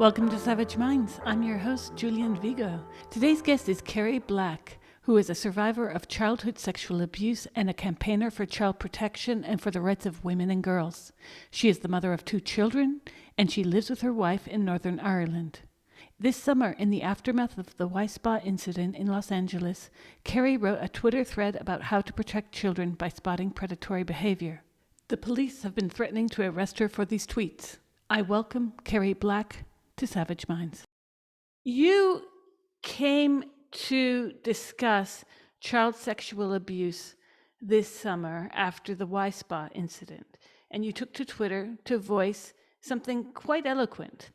Welcome to Savage Minds. I'm your host, Julian Vigo. Today's guest is Ceri Black, who is a survivor of childhood sexual abuse and a campaigner for child protection and for the rights of women and girls. She is the mother of 2 children, and she lives with her wife in Northern Ireland. This summer, in the aftermath of the Y-Spot incident in Los Angeles, Ceri wrote a Twitter thread about how to protect children by spotting predatory behavior. The police have been threatening to arrest her for these tweets. I welcome Ceri Black to Savage Minds. You came to discuss child sexual abuse this summer after the Y-Spot incident, and you took to Twitter to voice something quite eloquent.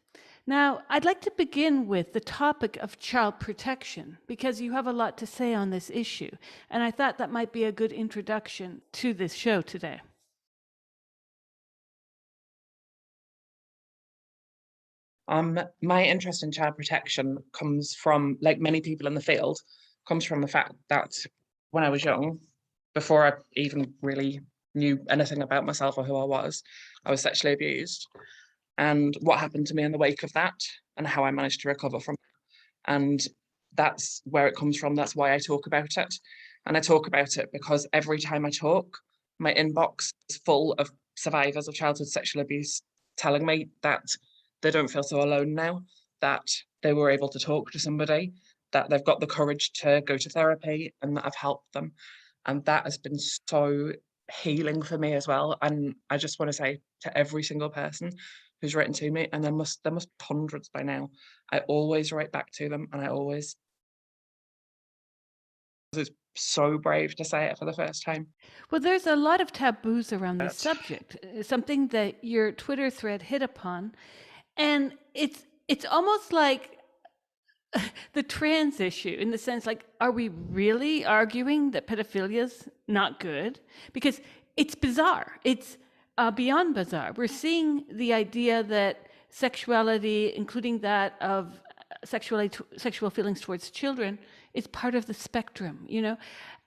Now, I'd like to begin with the topic of child protection, because you have a lot to say on this issue, and I thought that might be a good introduction to this show today. My interest in child protection comes from, like many people in the field, comes from the fact that when I was young, before I even really knew anything about myself or who I was sexually abused. And what happened to me in the wake of that and how I managed to recover from it. And that's where it comes from. That's why I talk about it. And I talk about it because every time I talk, my inbox is full of survivors of childhood sexual abuse telling me that they don't feel so alone now, that they were able to talk to somebody, that they've got the courage to go to therapy, and that I've helped them. And that has been so healing for me as well. And I just want to say to every single person who's written to me, and there must be hundreds by now, I always write back to them, and it's so brave to say it for the first time. Well, there's a lot of taboos around this subject, something that your Twitter thread hit upon. And it's almost like the trans issue, in the sense, like, are we really arguing that pedophilia's not good? Because it's bizarre. It's beyond bizarre. We're seeing the idea that sexuality, including that of sexual feelings towards children, is part of the spectrum, you know?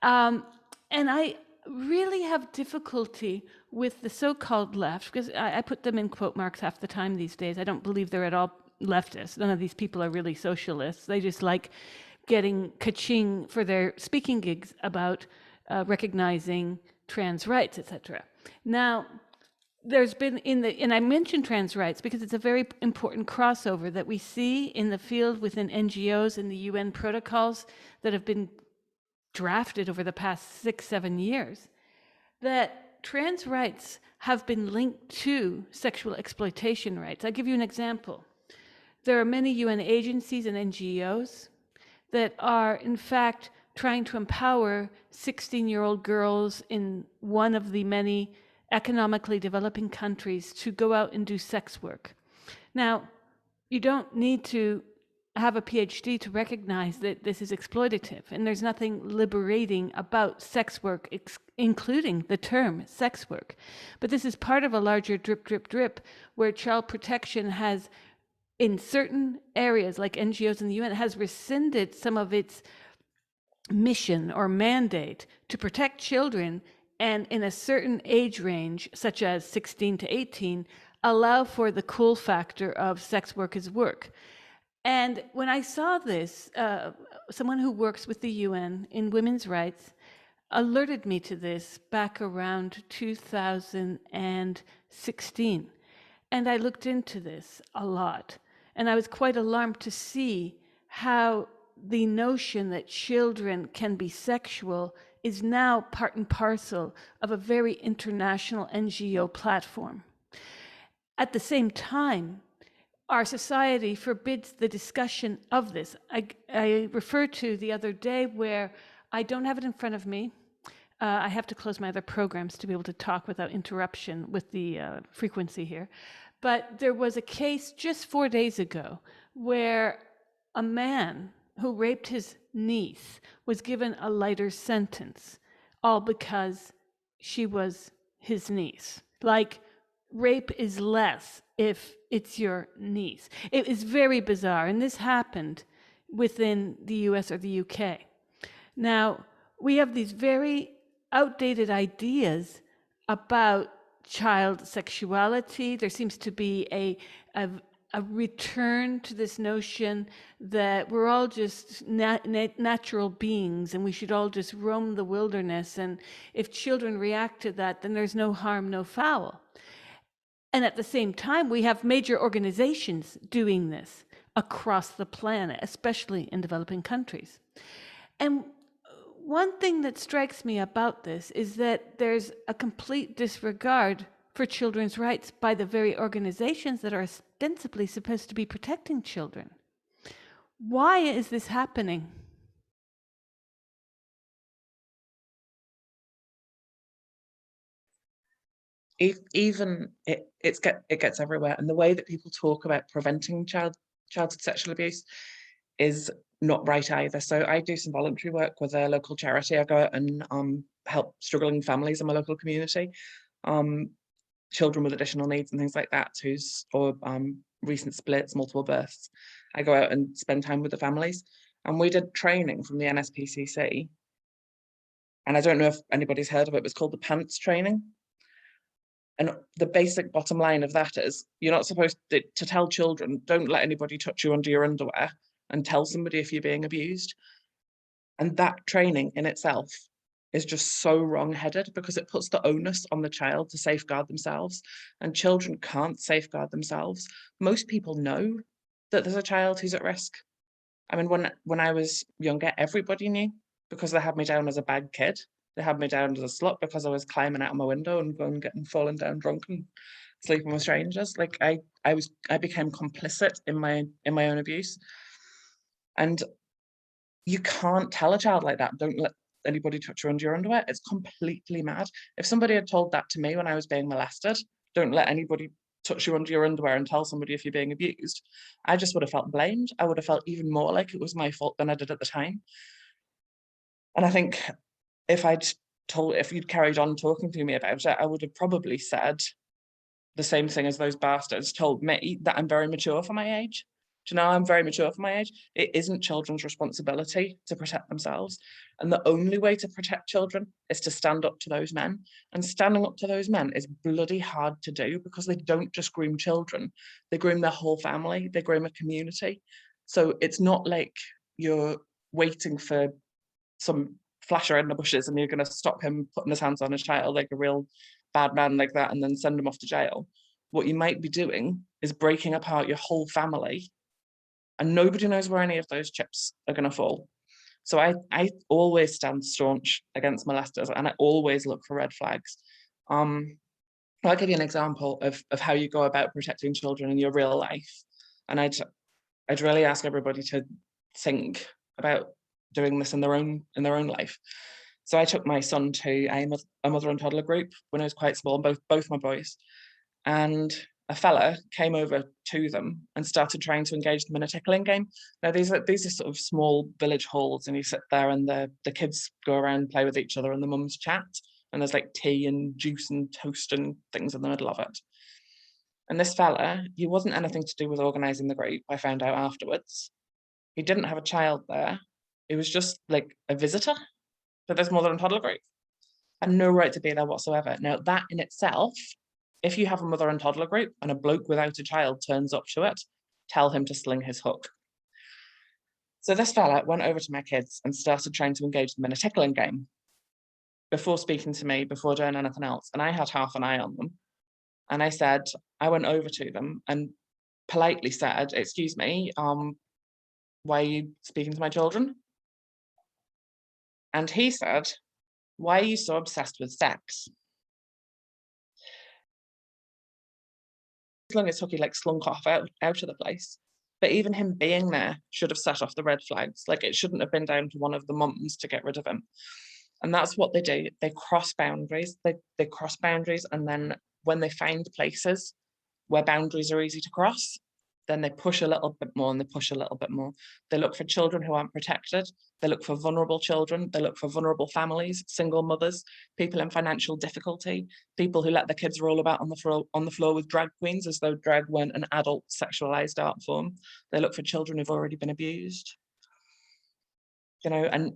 And I really have difficulty with the so-called left, because I put them in quote marks half the time these days. I don't believe they're at all leftists. None of these people are really socialists. They just like getting ka-ching for their speaking gigs about recognizing trans rights, etc. Now, there's been and I mention trans rights because it's a very important crossover that we see in the field within NGOs and the UN protocols that have been drafted over the past 6-7 years, that trans rights have been linked to sexual exploitation rights. I'll give you an example. There are many UN agencies and NGOs that are, in fact, trying to empower 16-year-old girls in one of the many economically developing countries to go out and do sex work. Now, you don't need to have a PhD to recognize that this is exploitative, and there's nothing liberating about sex work, including the term sex work. But this is part of a larger drip, drip, drip, where child protection has, in certain areas like NGOs in the UN, has rescinded some of its mission or mandate to protect children, and in a certain age range, such as 16 to 18, allow for the cool factor of sex work as work. And when I saw this, someone who works with the UN in women's rights alerted me to this back around 2016. And I looked into this a lot. And I was quite alarmed to see how the notion that children can be sexual is now part and parcel of a very international NGO platform. At the same time, our society forbids the discussion of this. I referred to the other day where I don't have it in front of me. I have to close my other programs to be able to talk without interruption with the frequency here. But there was a case just 4 days ago where a man who raped his niece was given a lighter sentence, all because she was his niece. Like, rape is less if it's your niece. It is very bizarre, and this happened within the US or the UK. Now, we have these very outdated ideas about child sexuality. There seems to be a a return to this notion that we're all just natural beings and we should all just roam the wilderness. And if children react to that, then there's no harm, no foul. And at the same time, we have major organizations doing this across the planet, especially in developing countries. And one thing that strikes me about this is that there's a complete disregard for children's rights by the very organizations that are ostensibly supposed to be protecting children. Why is this happening? Even it gets everywhere, and the way that people talk about preventing childhood sexual abuse is not right either. So I do some voluntary work with a local charity. I go out and help struggling families in my local community, children with additional needs and things like that, or recent splits, multiple births. I go out and spend time with the families, and we did training from the NSPCC, and I don't know if anybody's heard of it. It was called the PANTS training. And the basic bottom line of that is you're not supposed to tell children, don't let anybody touch you under your underwear, and tell somebody if you're being abused. And that training in itself is just so wrong-headed because it puts the onus on the child to safeguard themselves, and children can't safeguard themselves. Most people know that there's a child who's at risk. I mean, when I was younger, everybody knew because they had me down as a bad kid. They had me down as a slut because I was climbing out of my window and going getting falling down drunk and sleeping with strangers. Like I became complicit in my own abuse. And you can't tell a child like that, don't let anybody touch you under your underwear. It's completely mad. If somebody had told that to me when I was being molested, don't let anybody touch you under your underwear and tell somebody if you're being abused, I just would have felt blamed. I would have felt even more like it was my fault than I did at the time. And I think if you'd carried on talking to me about it, I would have probably said the same thing as those bastards told me, that I'm very mature for my age. Do you know, I'm very mature for my age. It isn't children's responsibility to protect themselves. And the only way to protect children is to stand up to those men. And standing up to those men is bloody hard to do because they don't just groom children, they groom their whole family, they groom a community. So it's not like you're waiting for some flasher in the bushes and you're going to stop him putting his hands on a child like a real bad man like that and then send him off to jail. What you might be doing is breaking apart your whole family, and nobody knows where any of those chips are going to fall. So I always stand staunch against molesters, and I always look for red flags. I'll give you an example of how you go about protecting children in your real life, and I'd really ask everybody to think about doing this in their own life. So I took my son to a mother and toddler group when I was quite small, both my boys, and a fella came over to them and started trying to engage them in a tickling game. Now these are sort of small village halls, and you sit there and the kids go around and play with each other and the mums chat, and there's like tea and juice and toast and things in the middle of it. And this fella, he wasn't anything to do with organising the group, I found out afterwards. He didn't have a child there. It was just like a visitor to this mother and toddler group. Had no right to be there whatsoever. Now that in itself, if you have a mother and toddler group and a bloke without a child turns up to it, tell him to sling his hook. So this fella went over to my kids and started trying to engage them in a tickling game before speaking to me, before doing anything else. And I had half an eye on them. And I went over to them and politely said, "Excuse me, why are you speaking to my children?" And he said, "Why are you so obsessed with sex?" As long as Hooky like slunk off out of the place. But even him being there should have set off the red flags. Like it shouldn't have been down to one of the mums to get rid of him. And that's what they do. They cross boundaries. They cross boundaries, and then when they find places where boundaries are easy to cross, then they push a little bit more and they push a little bit more. They look for children who aren't protected. They look for vulnerable children. They look for vulnerable families, single mothers, people in financial difficulty, people who let their kids roll about on the floor with drag queens as though drag weren't an adult sexualized art form. They look for children who've already been abused. You know, and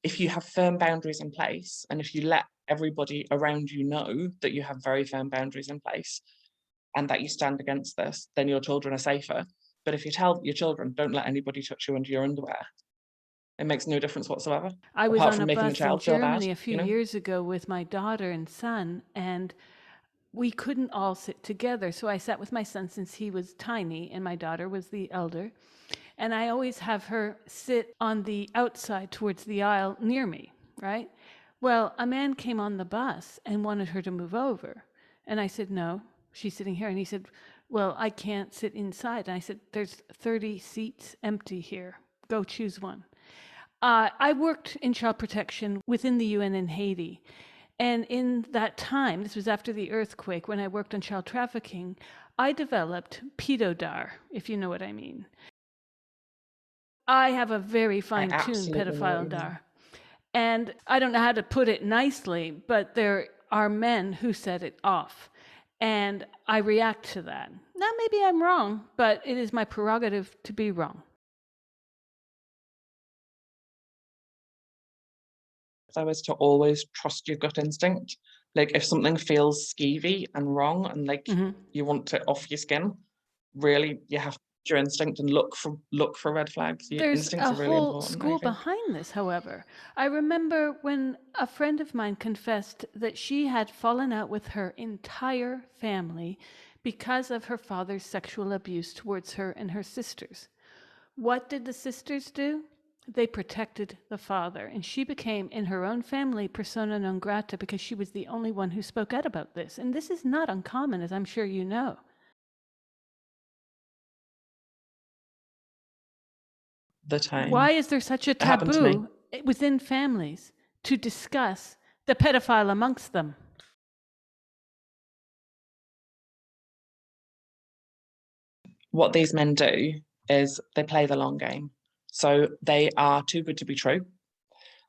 if you have firm boundaries in place, and if you let everybody around you know that you have very firm boundaries in place, and that you stand against this, then your children are safer. But if you tell your children, don't let anybody touch you under your underwear, it makes no difference whatsoever, I was apart on from a making the bus in child feel bad, Germany a few you know? years ago with my daughter and son, and we couldn't all sit together. So I sat with my son since he was tiny, and my daughter was the elder. And I always have her sit on the outside towards the aisle near me, right? Well, a man came on the bus and wanted her to move over. And I said, no, she's sitting here. And he said, well, I can't sit inside. And I said, there's 30 seats empty here. Go choose one. I worked in child protection within the UN in Haiti. And in that time, this was after the earthquake, when I worked on child trafficking, I developed pedodar, if you know what I mean. I have a very I fine-tuned absolutely know what pedophile you mean. dar. And I don't know how to put it nicely, but there are men who set it off. And I react to that. Now, maybe I'm wrong, but it is my prerogative to be wrong. So is to always trust your gut instinct. Like if something feels skeevy and wrong and like you want it off your skin, really you have your instinct and look for red flags. Your There's instincts a are really whole important, I school think. behind this, however. I remember when a friend of mine confessed that she had fallen out with her entire family because of her father's sexual abuse towards her and her sisters. What did the sisters do? They protected the father, and she became, in her own family, persona non grata because she was the only one who spoke out about this. And this is not uncommon, as I'm sure you know. The time. Why is there such a It happened to me. taboo within families to discuss the pedophile amongst them? What these men do is they play the long game. So they are too good to be true.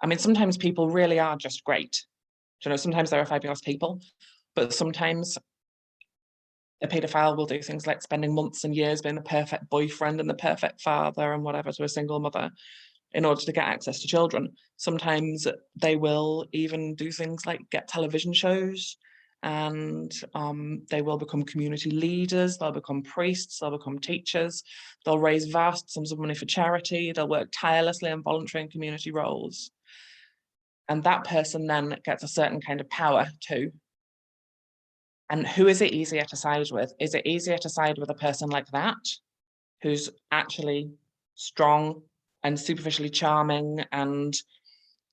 I mean, sometimes people really are just great. You know, sometimes they're fabulous people, but sometimes a paedophile will do things like spending months and years being the perfect boyfriend and the perfect father and whatever to a single mother in order to get access to children. Sometimes they will even do things like get television shows, and they will become community leaders, they'll become priests, they'll become teachers, they'll raise vast sums of money for charity, they'll work tirelessly in voluntary and community roles. And that person then gets a certain kind of power too. And who is it easier to side with? Is it easier to side with a person like that, who's actually strong and superficially charming and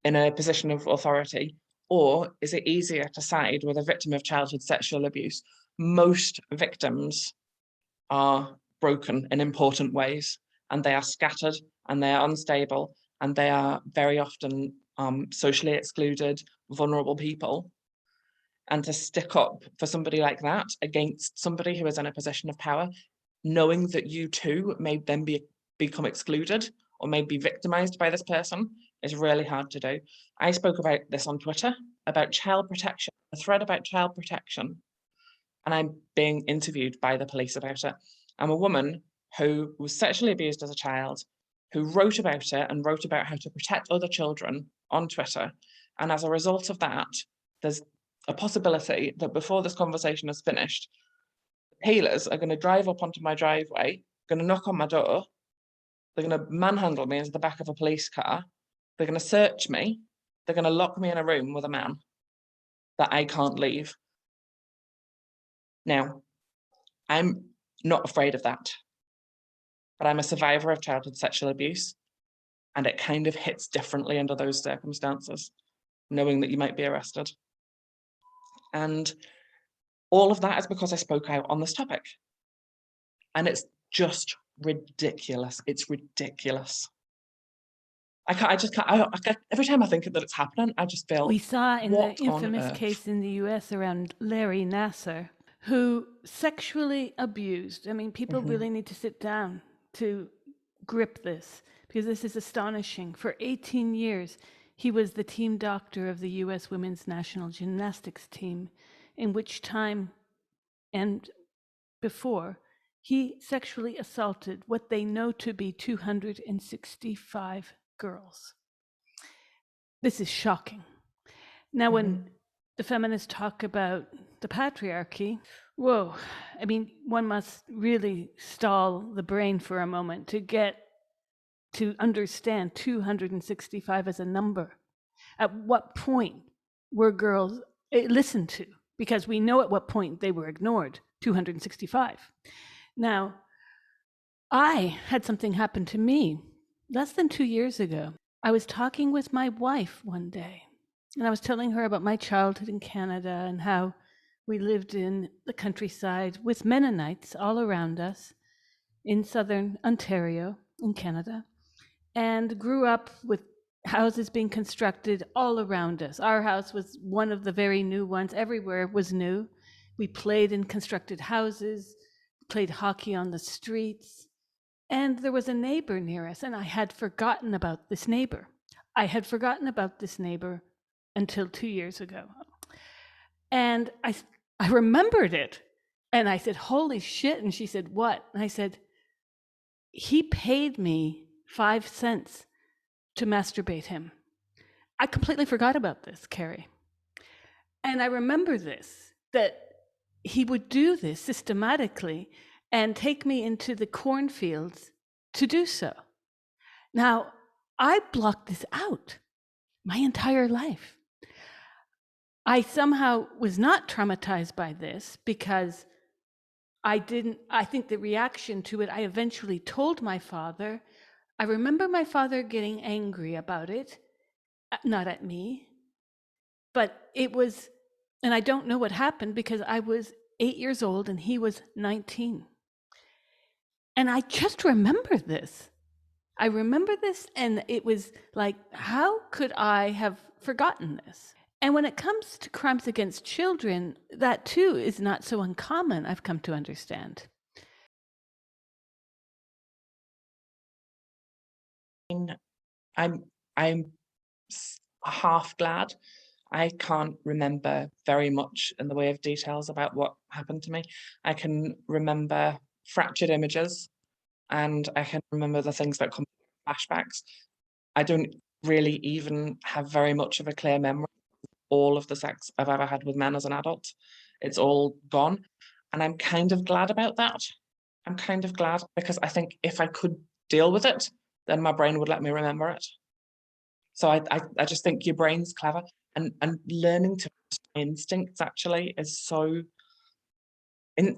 in a position of authority? Or is it easier to side with a victim of childhood sexual abuse? Most victims are broken in important ways, and they are scattered and they are unstable and they are very often socially excluded, vulnerable people. And to stick up for somebody like that against somebody who is in a position of power, knowing that you too may then become excluded or may be victimized by this person, is really hard to do. I spoke about this on Twitter, about child protection, a thread about child protection, and I'm being interviewed by the police about it. I'm a woman who was sexually abused as a child, who wrote about it and wrote about how to protect other children on Twitter. And as a result of that, there's a possibility that before this conversation is finished, healers are going to drive up onto my driveway, going to knock on my door, they're going to manhandle me into the back of a police car, they're going to search me, they're going to lock me in a room with a man that I can't leave. Now, I'm not afraid of that, but I'm a survivor of childhood sexual abuse, and it kind of hits differently under those circumstances, knowing that you might be arrested. And all of that is because I spoke out on this topic. And it's just ridiculous. It's ridiculous. Every time I think that it's happening, I just feel, We saw in the what on infamous earth? case in the US around Larry Nasser, who sexually abused. I mean, people really need to sit down to grip this because this is astonishing. For 18 years, he was the team doctor of the US women's national gymnastics team, in which time and before, he sexually assaulted what they know to be 265 girls. This is shocking. Now, when the feminists talk about the patriarchy. Whoa. I mean, one must really stall the brain for a moment to get to understand 265 as a number. At what point were girls listened to? Because we know at what point they were ignored, 265. Now, I had something happen to me less than 2 years ago. I was talking with my wife one day, and I was telling her about my childhood in Canada and how we lived in the countryside with Mennonites all around us in southern Ontario in Canada, and grew up with houses being constructed all around us. Our house was one of the very new ones. Everywhere was new. We played in constructed houses, played hockey on the streets. And there was a neighbor near us, and I had forgotten about this neighbor. I had forgotten about this neighbor until 2 years ago. And I remembered it. And I said, holy shit. And she said, what? And I said, he paid me 5 cents to masturbate him. I completely forgot about this, Ceri. And I remember this, that he would do this systematically and take me into the cornfields to do so. Now, I blocked this out my entire life. I somehow was not traumatized by this because I think the reaction to it, I eventually told my father. I remember my father getting angry about it, not at me, but it was, and I don't know what happened because I was 8 years old and he was 19. And I just remember this. I remember this, and it was like, how could I have forgotten this? And when it comes to crimes against children, that too is not so uncommon, I've come to understand. I'm half glad. I can't remember very much in the way of details about what happened to me. I can remember fractured images, and I can remember the things that come flashbacks. I don't really even have very much of a clear memory of all of the sex I've ever had with men as an adult. It's all gone. And I'm kind of glad about that. I'm kind of glad because I think if I could deal with it, then my brain would let me remember it. So I just think your brain's clever, and learning to trust instincts actually is so.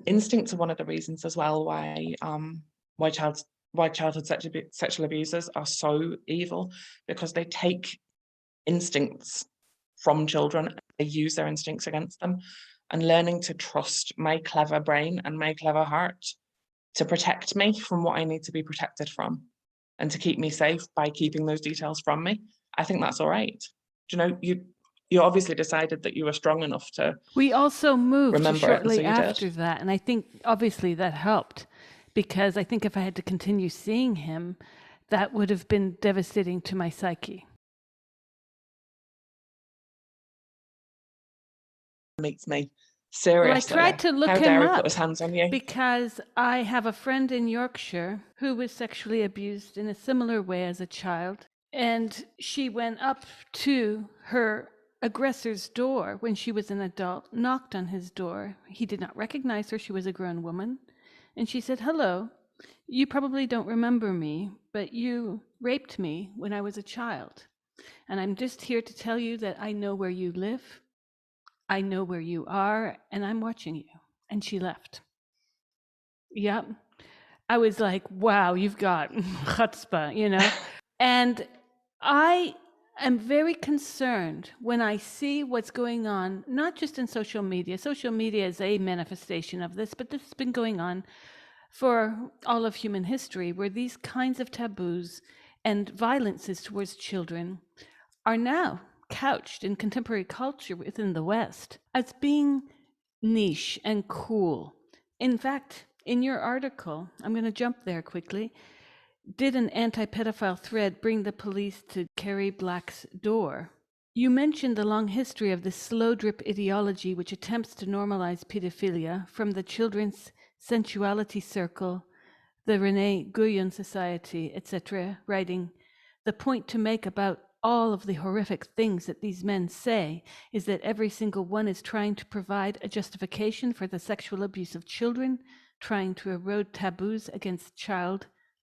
Instincts are one of the reasons as well why childhood sexual abusers are so evil, because they take instincts from children and they use their instincts against them. And learning to trust my clever brain and my clever heart to protect me from what I need to be protected from, and to keep me safe by keeping those details from me, I think that's all right. You know, you obviously decided that you were strong enough to. We also moved remember it, and so shortly you after did. that, and I think obviously that helped, because I think if I had to continue seeing him, that would have been devastating to my psyche. Meets me. Well, I Seriously. tried to look How him dare he up put his hands on you? because I have a friend in Yorkshire who was sexually abused in a similar way as a child. And she went up to her aggressor's door when she was an adult, knocked on his door. He did not recognize her. She was a grown woman. And she said, hello, you probably don't remember me, but you raped me when I was a child. And I'm just here to tell you that I know where you live. I know where you are, and I'm watching you. And she left. Yep. I was like, wow, you've got chutzpah, you know? And I am very concerned when I see what's going on, not just in social media. Social media is a manifestation of this, but this has been going on for all of human history, where these kinds of taboos and violences towards children are now couched in contemporary culture within the West as being niche and cool. In fact, in your article, I'm going to jump there quickly, did an anti-pedophile thread bring the police to Ceri Black's door? You mentioned the long history of the slow drip ideology which attempts to normalize pedophilia from the Children's Sensuality Circle, the Renee Guyon Society, etc., writing, the point to make about all of the horrific things that these men say is that every single one is trying to provide a justification for the sexual abuse of children, trying to erode taboos against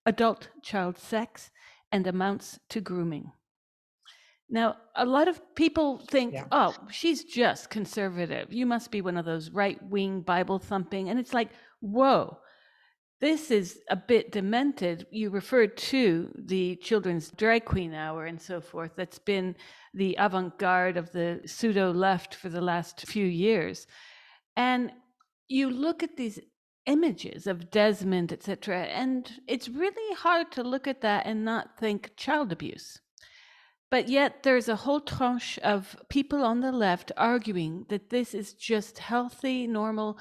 adult child sex, and amounts to grooming. Now, a lot of people think, Yeah. oh, she's just conservative. You must be one of those right-wing Bible thumping. And it's like, whoa, this is a bit demented. You referred to the children's drag queen hour and so forth. That's been the avant-garde of the pseudo-left for the last few years. And you look at these images of Desmond, etc., and it's really hard to look at that and not think child abuse. But yet there's a whole tranche of people on the left arguing that this is just healthy, normal,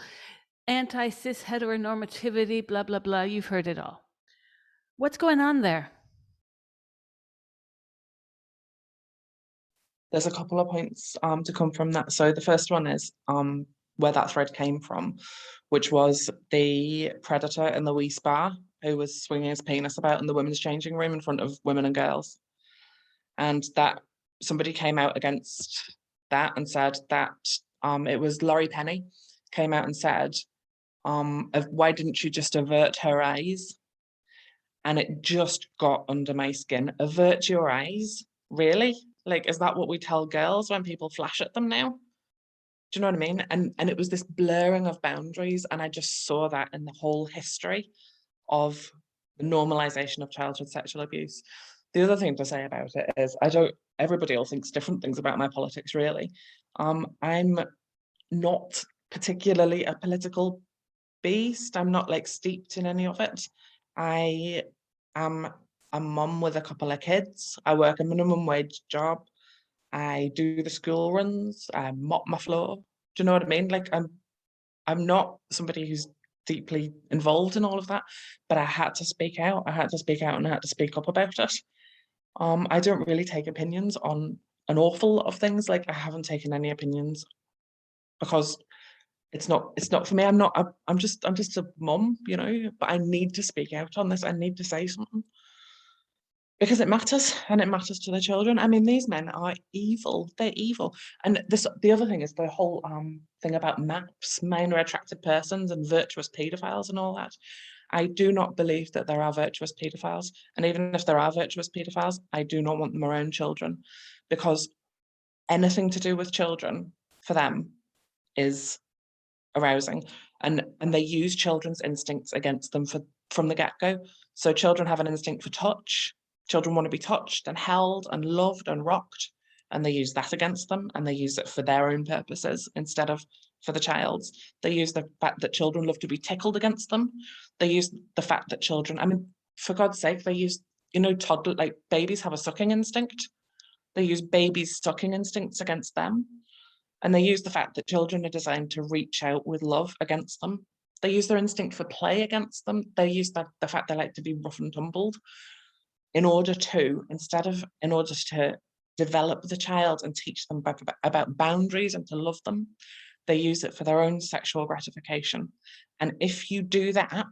anti-cis heteronormativity, blah, blah, blah. You've heard it all. What's going on there? There's a couple of points to come from that. So the first one is where that thread came from, which was the predator in the wee spa who was swinging his penis about in the women's changing room in front of women and girls. And that somebody came out against that and said that it was Laurie Penny came out and said, why didn't you just avert her eyes? And it just got under my skin. Avert your eyes? Really? Like, is that what we tell girls when people flash at them now? Do you know what I mean? And it was this blurring of boundaries. And I just saw that in the whole history of the normalization of childhood sexual abuse. The other thing to say about it is everybody else thinks different things about my politics, really. I'm not particularly a political beast. I'm not like steeped in any of it. I am a mum with a couple of kids. I work a minimum wage job. I do the school runs. I mop my floor. Do you know what I mean? Like I'm not somebody who's deeply involved in all of that, but I had to speak out. I had to speak out and I had to speak up about it. I don't really take opinions on an awful lot of things. Like I haven't taken any opinions because it's not for me. I'm just a mum, you know, but I need to speak out on this. I need to say something because it matters and it matters to the children. I mean, these men are evil. They're evil. And the other thing is the whole thing about MAPS, minor attracted persons, and virtuous paedophiles and all that. I do not believe that there are virtuous paedophiles. And even if there are virtuous paedophiles, I do not want them around children, because anything to do with children for them is arousing, and they use children's instincts against them from the get-go. So children have an instinct for touch. Children want to be touched and held and loved and rocked, and they use that against them, and they use it for their own purposes instead of for the child's. They use the fact that children love to be tickled against them. They use the fact that children, I mean, for God's sake, they use, you know, toddler, like babies have a sucking instinct. They use babies' sucking instincts against them. And they use the fact that children are designed to reach out with love against them. They use their instinct for play against them. They use the fact they like to be rough and tumbled in order to develop the child and teach them about boundaries and to love them. They use it for their own sexual gratification. And if you do that,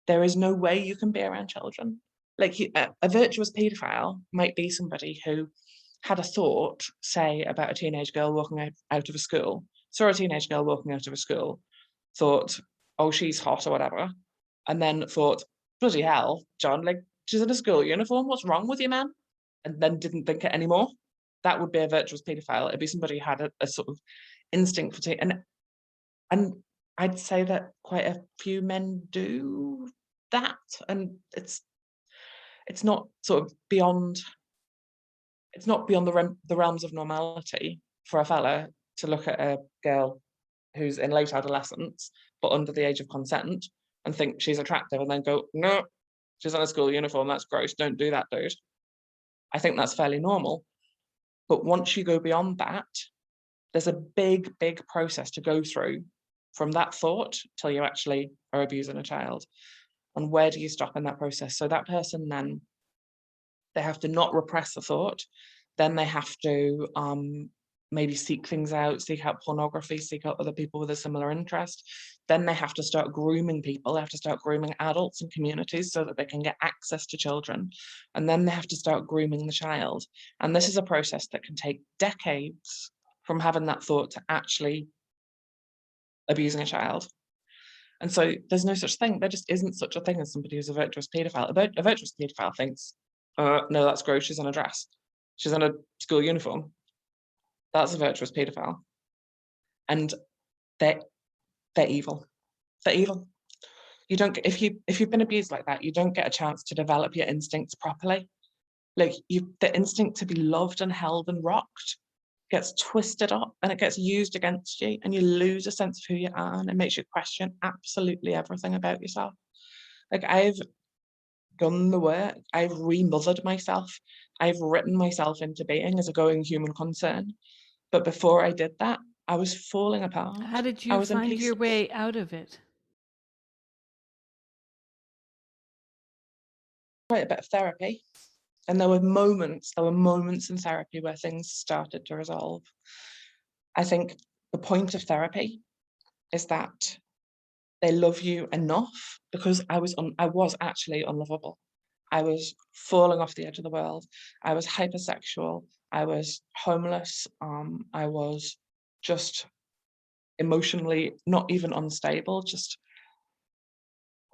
there is no way you can be around children. Like a virtuous paedophile might be somebody who had a thought, say, about a teenage girl walking out of a school, saw a teenage girl walking out of a school, thought, oh, she's hot or whatever, and then thought, bloody hell, John, like, she's in a school uniform, what's wrong with you, man? And then didn't think it anymore. That would be a virtuous paedophile. It'd be somebody who had a sort of instinct for and I'd say that quite a few men do that, and it's not sort of beyond the realms of normality for a fella to look at a girl who's in late adolescence but under the age of consent and think she's attractive and then go, no, she's in a school uniform, that's gross, don't do that, dude. I think that's fairly normal. But once you go beyond that, there's a big process to go through from that thought till you actually are abusing a child. And where do you stop in that process? So that person then, they have to not repress the thought. Then they have to maybe seek things out, seek out pornography, seek out other people with a similar interest. Then they have to start grooming people. They have to start grooming adults and communities so that they can get access to children. And then they have to start grooming the child. And this is a process that can take decades from having that thought to actually abusing a child. And so there's no such thing. There just isn't such a thing as somebody who's a virtuous paedophile. A virtuous paedophile thinks, no, that's gross. She's in a dress. She's in a school uniform. That's a virtuous paedophile. And they're evil. They're evil. You don't get, if you've been abused like that, you don't get a chance to develop your instincts properly. Like the instinct to be loved and held and rocked gets twisted up and it gets used against you, and you lose a sense of who you are, and it makes you question absolutely everything about yourself. Like, I've done the work, I've remothered myself, I've written myself into being as a going human concern. But before I did that, I was falling apart. How did I you was in find your pieces. way out of it? Quite a bit of therapy. And there were moments in therapy where things started to resolve. I think the point of therapy is that they love you enough, because I was actually unlovable. I was falling off the edge of the world. I was hypersexual. I was homeless. I was just emotionally not even unstable. Just,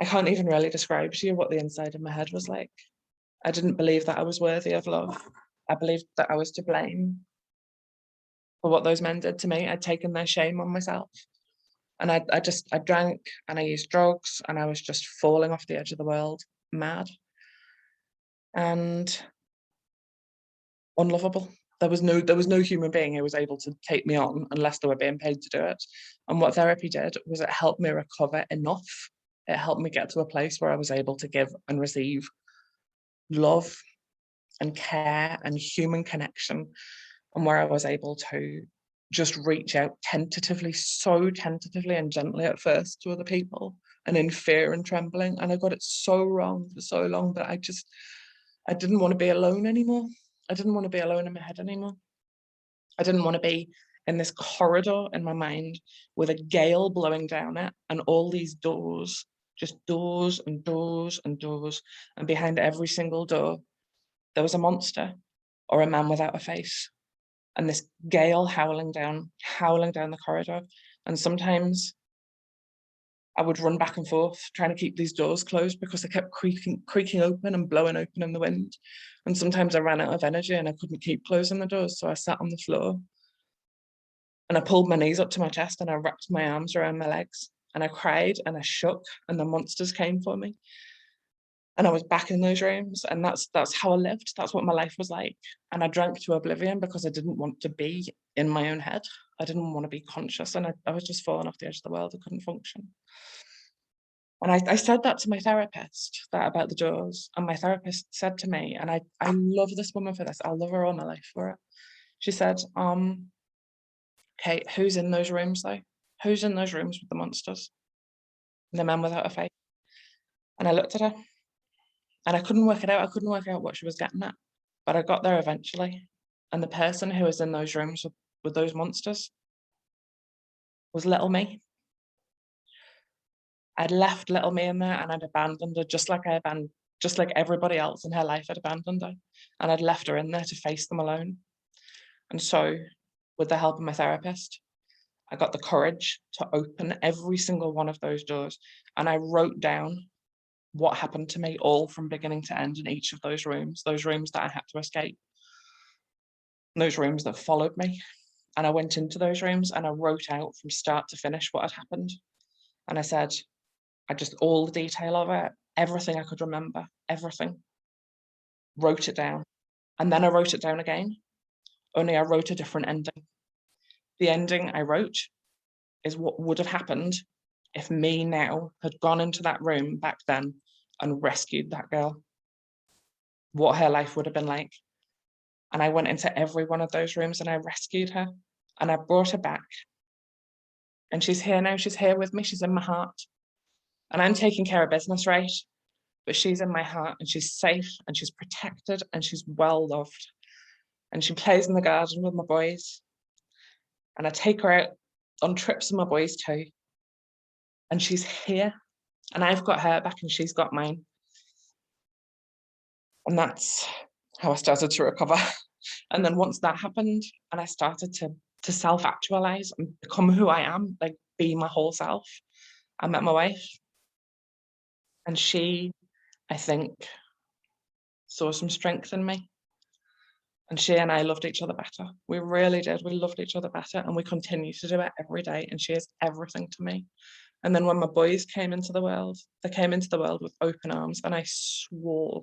I can't even really describe to you what the inside of my head was like. I didn't believe that I was worthy of love. I believed that I was to blame for what those men did to me. I'd taken their shame on myself. And I drank and I used drugs, and I was just falling off the edge of the world, mad and unlovable. There was no human being who was able to take me on unless they were being paid to do it. And what therapy did was it helped me recover enough. It helped me get to a place where I was able to give and receive love and care and human connection, and where I was able to just reach out tentatively, so tentatively and gently at first to other people, and in fear and trembling. And I got it so wrong for so long that I didn't want to be alone anymore. I didn't want to be alone in my head anymore. I didn't want to be in this corridor in my mind with a gale blowing down it and all these doors, just doors and doors and doors. And behind every single door, there was a monster or a man without a face. And this gale howling down the corridor. And sometimes I would run back and forth trying to keep these doors closed because they kept creaking open and blowing open in the wind. And sometimes I ran out of energy and I couldn't keep closing the doors. So I sat on the floor and I pulled my knees up to my chest and I wrapped my arms around my legs and I cried and I shook, and the monsters came for me. And I was back in those rooms, and that's how I lived. That's what my life was like. And I drank to oblivion because I didn't want to be in my own head. I didn't want to be conscious, and I was just falling off the edge of the world. I couldn't function. And I said that to my therapist, that about the doors. And my therapist said to me, and I love this woman for this, I'll love her all my life for it. She said, Kate, who's in those rooms though? Who's in those rooms with the monsters? And the man without a face. And I looked at her and I couldn't work it out. I couldn't work out what she was getting at, but I got there eventually. And the person who was in those rooms with those monsters was little me. I'd left little me in there and I'd abandoned her just like everybody else in her life had abandoned her. And I'd left her in there to face them alone. And so, with the help of my therapist, I got the courage to open every single one of those doors. And I wrote down what happened to me all from beginning to end in each of those rooms that I had to escape, those rooms that followed me. And I went into those rooms and I wrote out from start to finish what had happened. And I said, all the detail of it, everything I could remember, everything, wrote it down. And then I wrote it down again, only I wrote a different ending. The ending I wrote is what would have happened if me now had gone into that room back then and rescued that girl, what her life would have been like. And I went into every one of those rooms and I rescued her and I brought her back. And she's here now, she's here with me, she's in my heart. And I'm taking care of business, right? But she's in my heart and she's safe and she's protected and she's well loved. And she plays in the garden with my boys. And I take her out on trips with my boys too. and she's here, and I've got her back and she's got mine. And that's how I started to recover. And then once that happened and I started to self-actualize and become who I am, like be my whole self, I met my wife, and she, I think, saw some strength in me. And she and I loved each other better. We really did. We loved each other better, and we continue to do it every day. And she is everything to me. And then when my boys came into the world, they came into the world with open arms, and I swore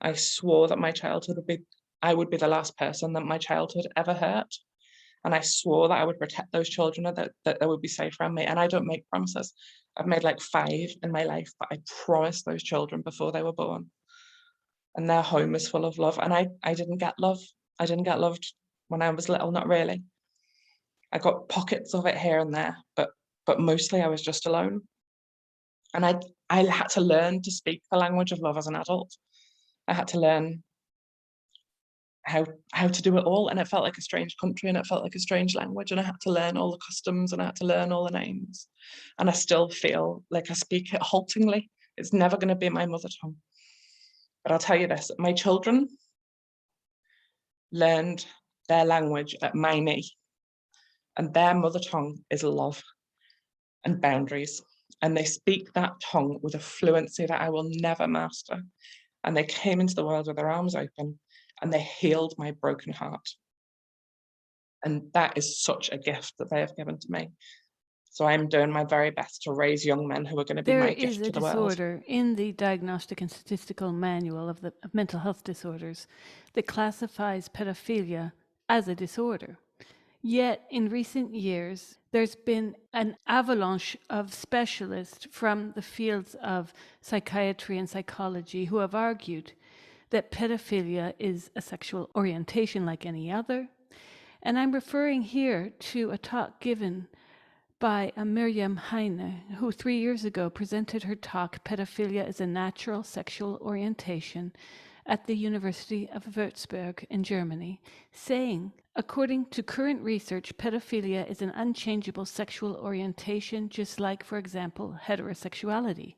that my childhood would be, I would be the last person that my childhood ever hurt. And I swore that I would protect those children, that they would be safe around me. And I don't make promises. I've made like 5 in my life, but I promised those children before they were born. And their home is full of love. And I didn't get love. I didn't get loved when I was little, not really. I got pockets of it here and there, but mostly I was just alone. And I had to learn to speak the language of love as an adult. I had to learn how to do it all, and it felt like a strange country, and it felt like a strange language, and I had to learn all the customs, and I had to learn all the names, and I still feel like I speak it haltingly. It's never going to be my mother tongue. But I'll tell you this, my children learned their language at my knee, and their mother tongue is love and boundaries, and they speak that tongue with a fluency that I will never master. And they came into the world with their arms open, and they healed my broken heart. And that is such a gift that they have given to me. So I'm doing my very best to raise young men who are going to be There my is gift a to the world. disorder in the Diagnostic and Statistical Manual of Mental Health Disorders that classifies pedophilia as a disorder. Yet, in recent years, there's been an avalanche of specialists from the fields of psychiatry and psychology who have argued that pedophilia is a sexual orientation like any other. And I'm referring here to a talk given by Miriam Heine, who 3 years ago presented her talk, Pedophilia is a Natural Sexual Orientation, at the University of Würzburg in Germany, saying, according to current research, pedophilia is an unchangeable sexual orientation, just like, for example, heterosexuality.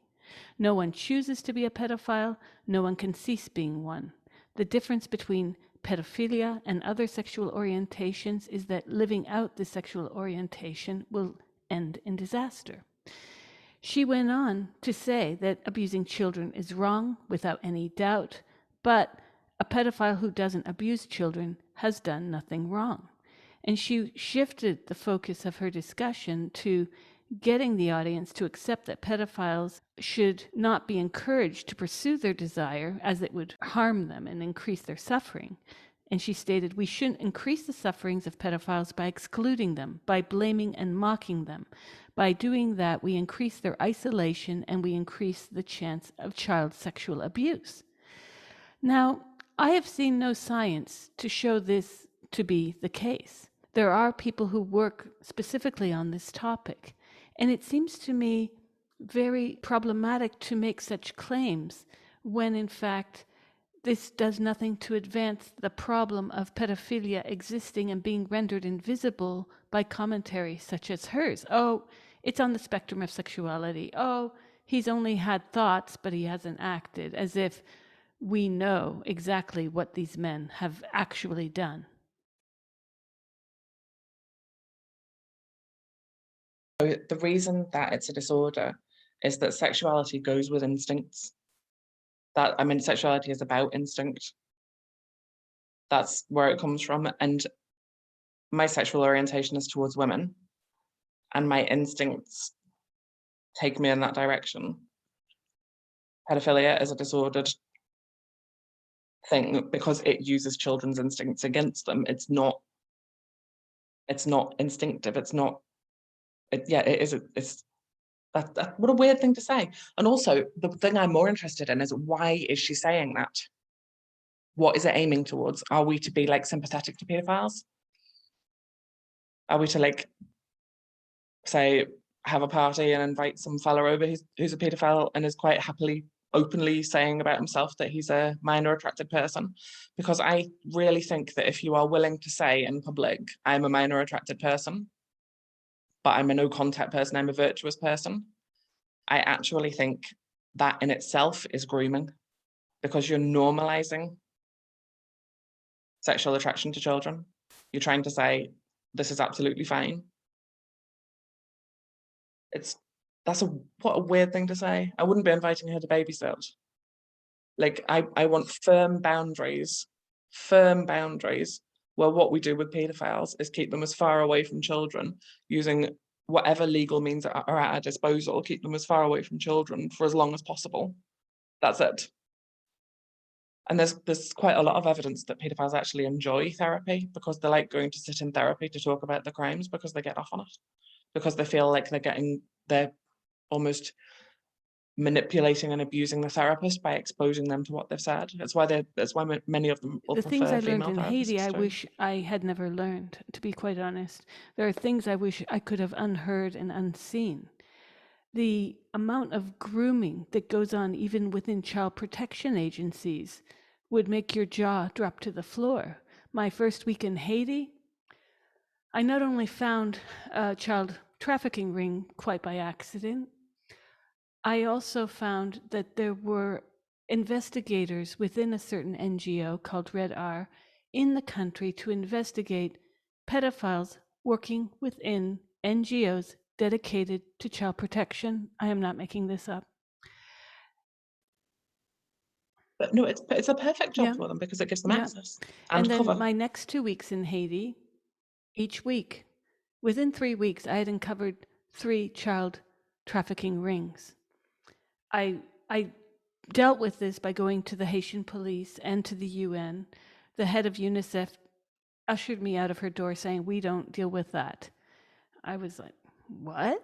No one chooses to be a pedophile, no one can cease being one. The difference between pedophilia and other sexual orientations is that living out the sexual orientation will end in disaster. She went on to say that abusing children is wrong without any doubt, but a pedophile who doesn't abuse children has done nothing wrong. And she shifted the focus of her discussion to getting the audience to accept that pedophiles should not be encouraged to pursue their desire, as it would harm them and increase their suffering. And she stated, we shouldn't increase the sufferings of pedophiles by excluding them, by blaming and mocking them. By doing that, we increase their isolation and we increase the chance of child sexual abuse. Now, I have seen no science to show this to be the case. There are people who work specifically on this topic, and it seems to me very problematic to make such claims when, in fact, this does nothing to advance the problem of pedophilia existing and being rendered invisible by commentary such as hers. Oh, it's on the spectrum of sexuality. Oh, he's only had thoughts, but he hasn't acted, as if we know exactly what these men have actually done. The reason that it's a disorder is that sexuality goes with instincts. Sexuality is about instinct. That's where it comes from. And my sexual orientation is towards women, and my instincts take me in that direction. Pedophilia is a disordered thing because it uses children's instincts against them. It's not instinctive. It's not. It is. It's what a weird thing to say. And also, the thing I'm more interested in is, why is she saying that? What is it aiming towards? Are we to be like sympathetic to pedophiles? Are we to like say have a party and invite some fella over who's a pedophile and is quite happily openly saying about himself that he's a minor attracted person? Because I really think that if you are willing to say in public, I'm a minor attracted person, but I'm a no contact person, I'm a virtuous person, I actually think that in itself is grooming, because you're normalizing sexual attraction to children. You're trying to say, this is absolutely fine. What a weird thing to say. I wouldn't be inviting her to babysit. Like, I want firm boundaries where what we do with paedophiles is keep them as far away from children, using whatever legal means are at our disposal, keep them as far away from children for as long as possible. That's it. And there's quite a lot of evidence that paedophiles actually enjoy therapy, because they like going to sit in therapy to talk about the crimes, because they get off on it, because they feel like they're almost manipulating and abusing the therapist by exposing them to what they've said. That's why many of them will The things prefer I learned female in Haiti, I therapists too. wish I had never learned, to be quite honest. There are things I wish I could have unheard and unseen. The amount of grooming that goes on even within child protection agencies would make your jaw drop to the floor. My first week in Haiti, I not only found a child trafficking ring quite by accident, I also found that there were investigators within a certain NGO called Red R in the country to investigate pedophiles working within NGOs dedicated to child protection. I am not making this up. But no, it's a perfect job Yeah. for them, because it gives them Yeah. access And and then cover. my next 2 weeks in Haiti, each week, within 3 weeks, I had uncovered 3 child trafficking rings. I dealt with this by going to the Haitian police and to the UN. The head of UNICEF ushered me out of her door saying, "We don't deal with that." I was like, "What?"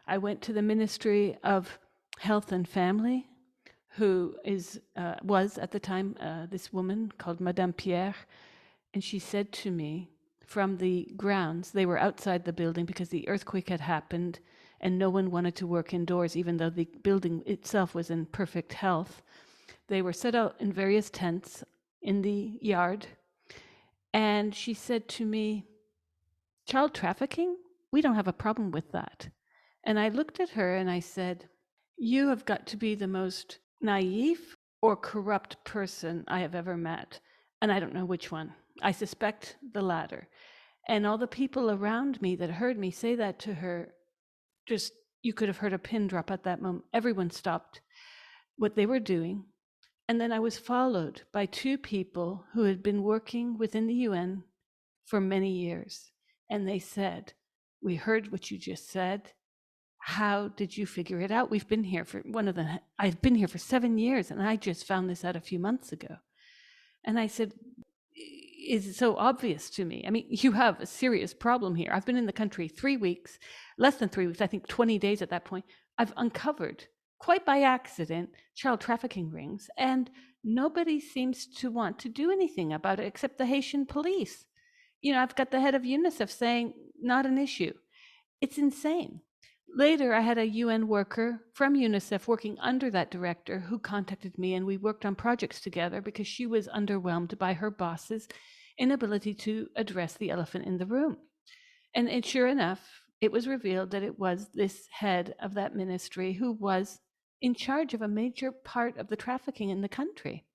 I went to the Ministry of Health and Family, who was at the time this woman called Madame Pierre, and she said to me from the grounds, they were outside the building because the earthquake had happened and no one wanted to work indoors, even though the building itself was in perfect health. They were set out in various tents in the yard. And she said to me, "Child trafficking? We don't have a problem with that." And I looked at her and I said, "You have got to be the most naive or corrupt person I have ever met. And I don't know which one. I suspect the latter." And all the people around me that heard me say that to her, just, you could have heard a pin drop at that moment. Everyone stopped what they were doing. And then I was followed by 2 people who had been working within the UN for many years. And they said, "We heard what you just said. How did you figure it out? We've been here for I've been here for 7 years and I just found this out a few months ago." And I said, "Is it so obvious to me? I mean, you have a serious problem here. I've been in the country 3 weeks, less than 3 weeks, I think 20 days at that point. I've uncovered, quite by accident, child trafficking rings, and nobody seems to want to do anything about it except the Haitian police. I've got the head of UNICEF saying, not an issue." It's insane. Later, I had a UN worker from UNICEF working under that director who contacted me, and we worked on projects together because she was underwhelmed by her boss's inability to address the elephant in the room. And sure enough, it was revealed that it was this head of that ministry who was in charge of a major part of the trafficking in the country.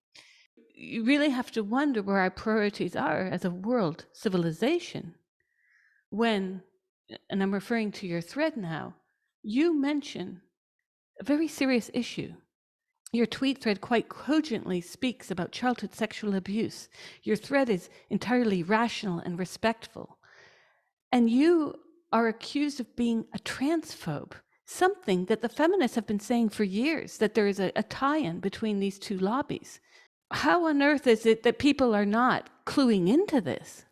You really have to wonder where our priorities are as a world civilization when, and I'm referring to your thread now, you mention a very serious issue. Your tweet thread quite cogently speaks about childhood sexual abuse. Your thread is entirely rational and respectful. And you are accused of being a transphobe, something that the feminists have been saying for years, that there is a tie-in between these 2 lobbies. How on earth is it that people are not cluing into this?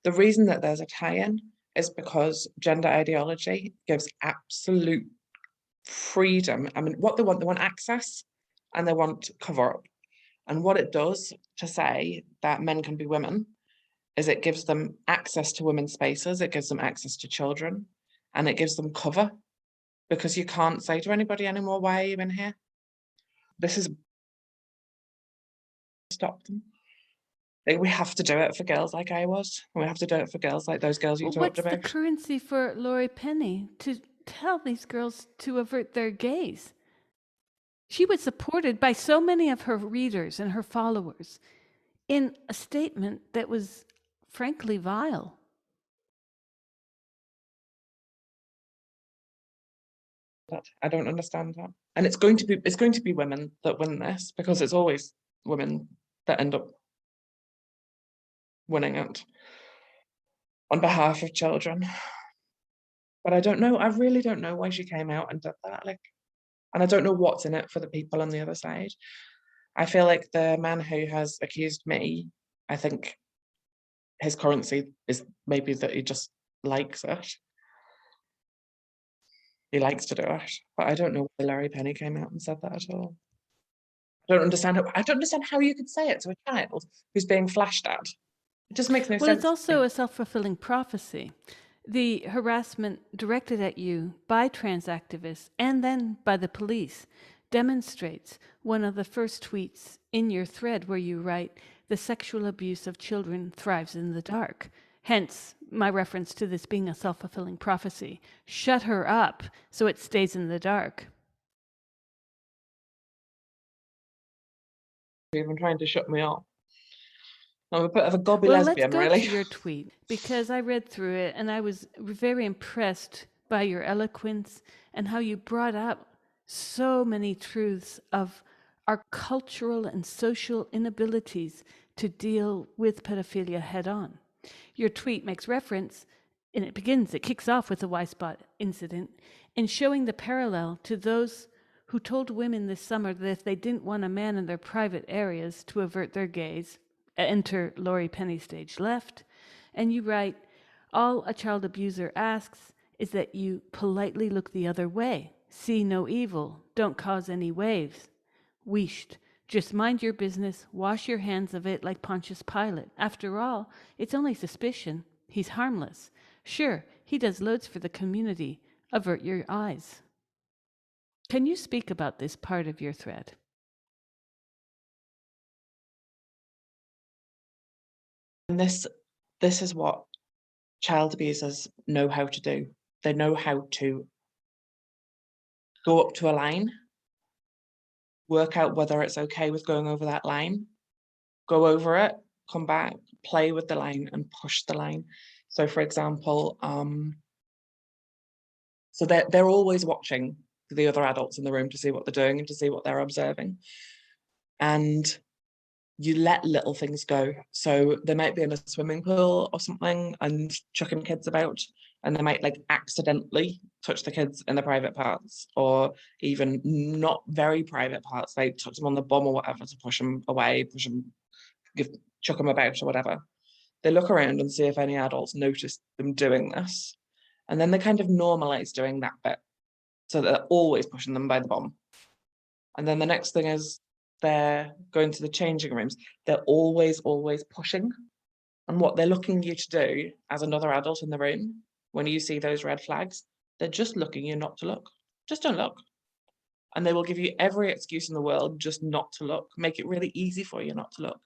The reason that there's a tie-in is because gender ideology gives absolute freedom. I mean, what they want access and they want cover up. And what it does to say that men can be women is it gives them access to women's spaces, it gives them access to children, and it gives them cover, because you can't say to anybody anymore, "Why are you in here?" This is stop them. Like, we have to do it for girls like I was. We have to do it for girls like those girls you Well, talked what's the about. currency for Laurie Penny to tell these girls to avert their gaze? She was supported by so many of her readers and her followers in a statement that was frankly vile. I don't understand that. And it's going to be women that win this, because it's always women that end up winning it on behalf of children. But I don't know. I really don't know why she came out and did that. Like, and I don't know what's in it for the people on the other side. I feel like the man who has accused me, I think his currency is maybe that he just likes it. He likes to do it. But I don't know why Larry Penny came out and said that at all. I don't understand how you could say it to a child who's being flashed at. It just makes no Well, it's sense to also me. a self fulfilling prophecy. The harassment directed at you by trans activists and then by the police demonstrates one of the first tweets in your thread where you write, "The sexual abuse of children thrives in the dark." Hence, my reference to this being a self fulfilling prophecy. Shut her up so it stays in the dark. Even trying to shut me up. I'm a bit of a gobby Well, let's lesbian, go really. to your tweet, because I read through it and I was very impressed by your eloquence and how you brought up so many truths of our cultural and social inabilities to deal with pedophilia head on. Your tweet makes reference, and it kicks off with the Y-Spot incident, in showing the parallel to those who told women this summer that if they didn't want a man in their private areas to avert their gaze, enter Laurie Penny stage left, and you write, all a child abuser asks is that you politely look the other way, see no evil, don't cause any waves. Wheesht, just mind your business, wash your hands of it like Pontius Pilate. After all, it's only suspicion. He's harmless. Sure, he does loads for the community. Avert your eyes. Can you speak about this part of your thread? And this is what child abusers know how to do. They know how to go up to a line, work out whether it's okay with going over that line, go over it, come back, play with the line and push the line. So for example, so they're always watching the other adults in the room to see what they're doing and to see what they're observing. And you let little things go. So they might be in a swimming pool or something and chucking kids about, and they might like accidentally touch the kids in the private parts, or even not very private parts. They touch them on the bum or whatever to push them away, chuck them about or whatever. They look around and see if any adults notice them doing this. And then they kind of normalize doing that bit. So they're always pushing them by the bum. And then the next thing is they're going to the changing rooms. They're always pushing. And what they're looking you to do as another adult in the room, when you see those red flags, they're just looking you not to look. Just don't look. And they will give you every excuse in the world just not to look, make it really easy for you not to look.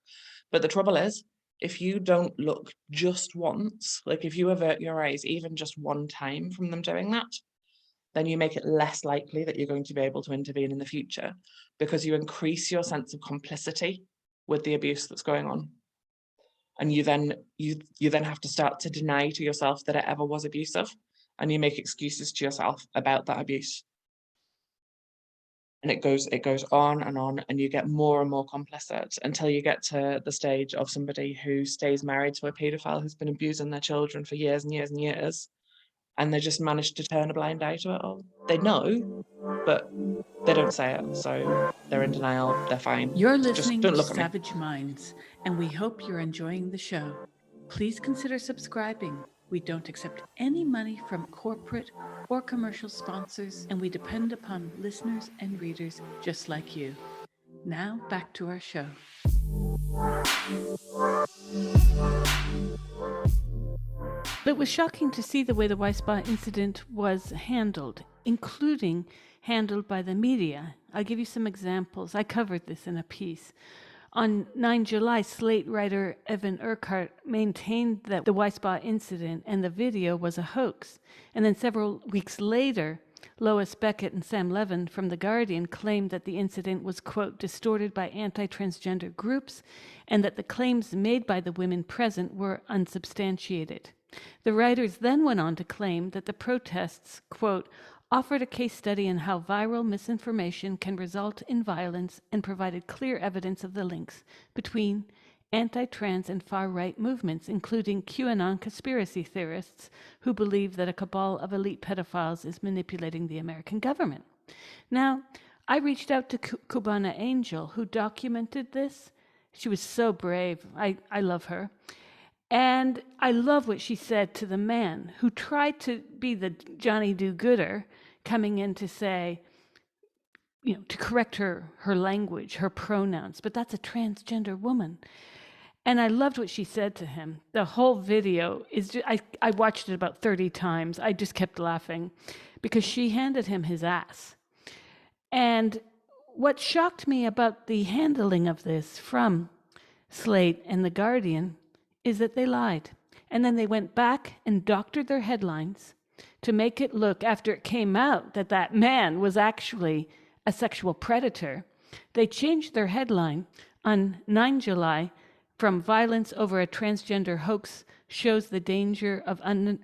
But the trouble is, if you don't look just once, like if you avert your eyes even just one time from them doing that, then you make it less likely that you're going to be able to intervene in the future, because you increase your sense of complicity with the abuse that's going on. And you then have to start to deny to yourself that it ever was abusive, and you make excuses to yourself about that abuse. And it goes on, and you get more and more complicit until you get to the stage of somebody who stays married to a paedophile who's been abusing their children for years and years and years, and they just manage to turn a blind eye to it all. They know, but they don't say it, so they're in denial, they're fine. You're Just listening don't to look at me. Savage Minds, and we hope you're enjoying the show. Please consider subscribing. We don't accept any money from corporate or commercial sponsors, and we depend upon listeners and readers just like you. Now, back to our show. It was shocking to see the way the Y-Spot incident was handled, including handled by the media. I'll give you some examples. I covered this in a piece. On 9 July, Slate writer Evan Urquhart maintained that the Weissbach incident and the video was a hoax. And then several weeks later, Lois Beckett and Sam Levin from The Guardian claimed that the incident was, quote, distorted by anti-transgender groups and that the claims made by the women present were unsubstantiated. The writers then went on to claim that the protests, quote, offered a case study in how viral misinformation can result in violence and provided clear evidence of the links between anti-trans and far-right movements, including QAnon conspiracy theorists who believe that a cabal of elite pedophiles is manipulating the American government. Now, I reached out to Cubana Angel, who documented this. She was so brave. I love her. And I love what she said to the man who tried to be the Johnny do-gooder, coming in to say, you know, to correct her language, her pronouns, but that's a transgender woman. And I loved what she said to him. The whole video is just, I watched it about 30 times. I just kept laughing because she handed him his ass. And what shocked me about the handling of this from Slate and The Guardian is that they lied. And then they went back and doctored their headlines to make it look, after it came out that that man was actually a sexual predator. They changed their headline on 9 July from violence over a transgender hoax shows the danger of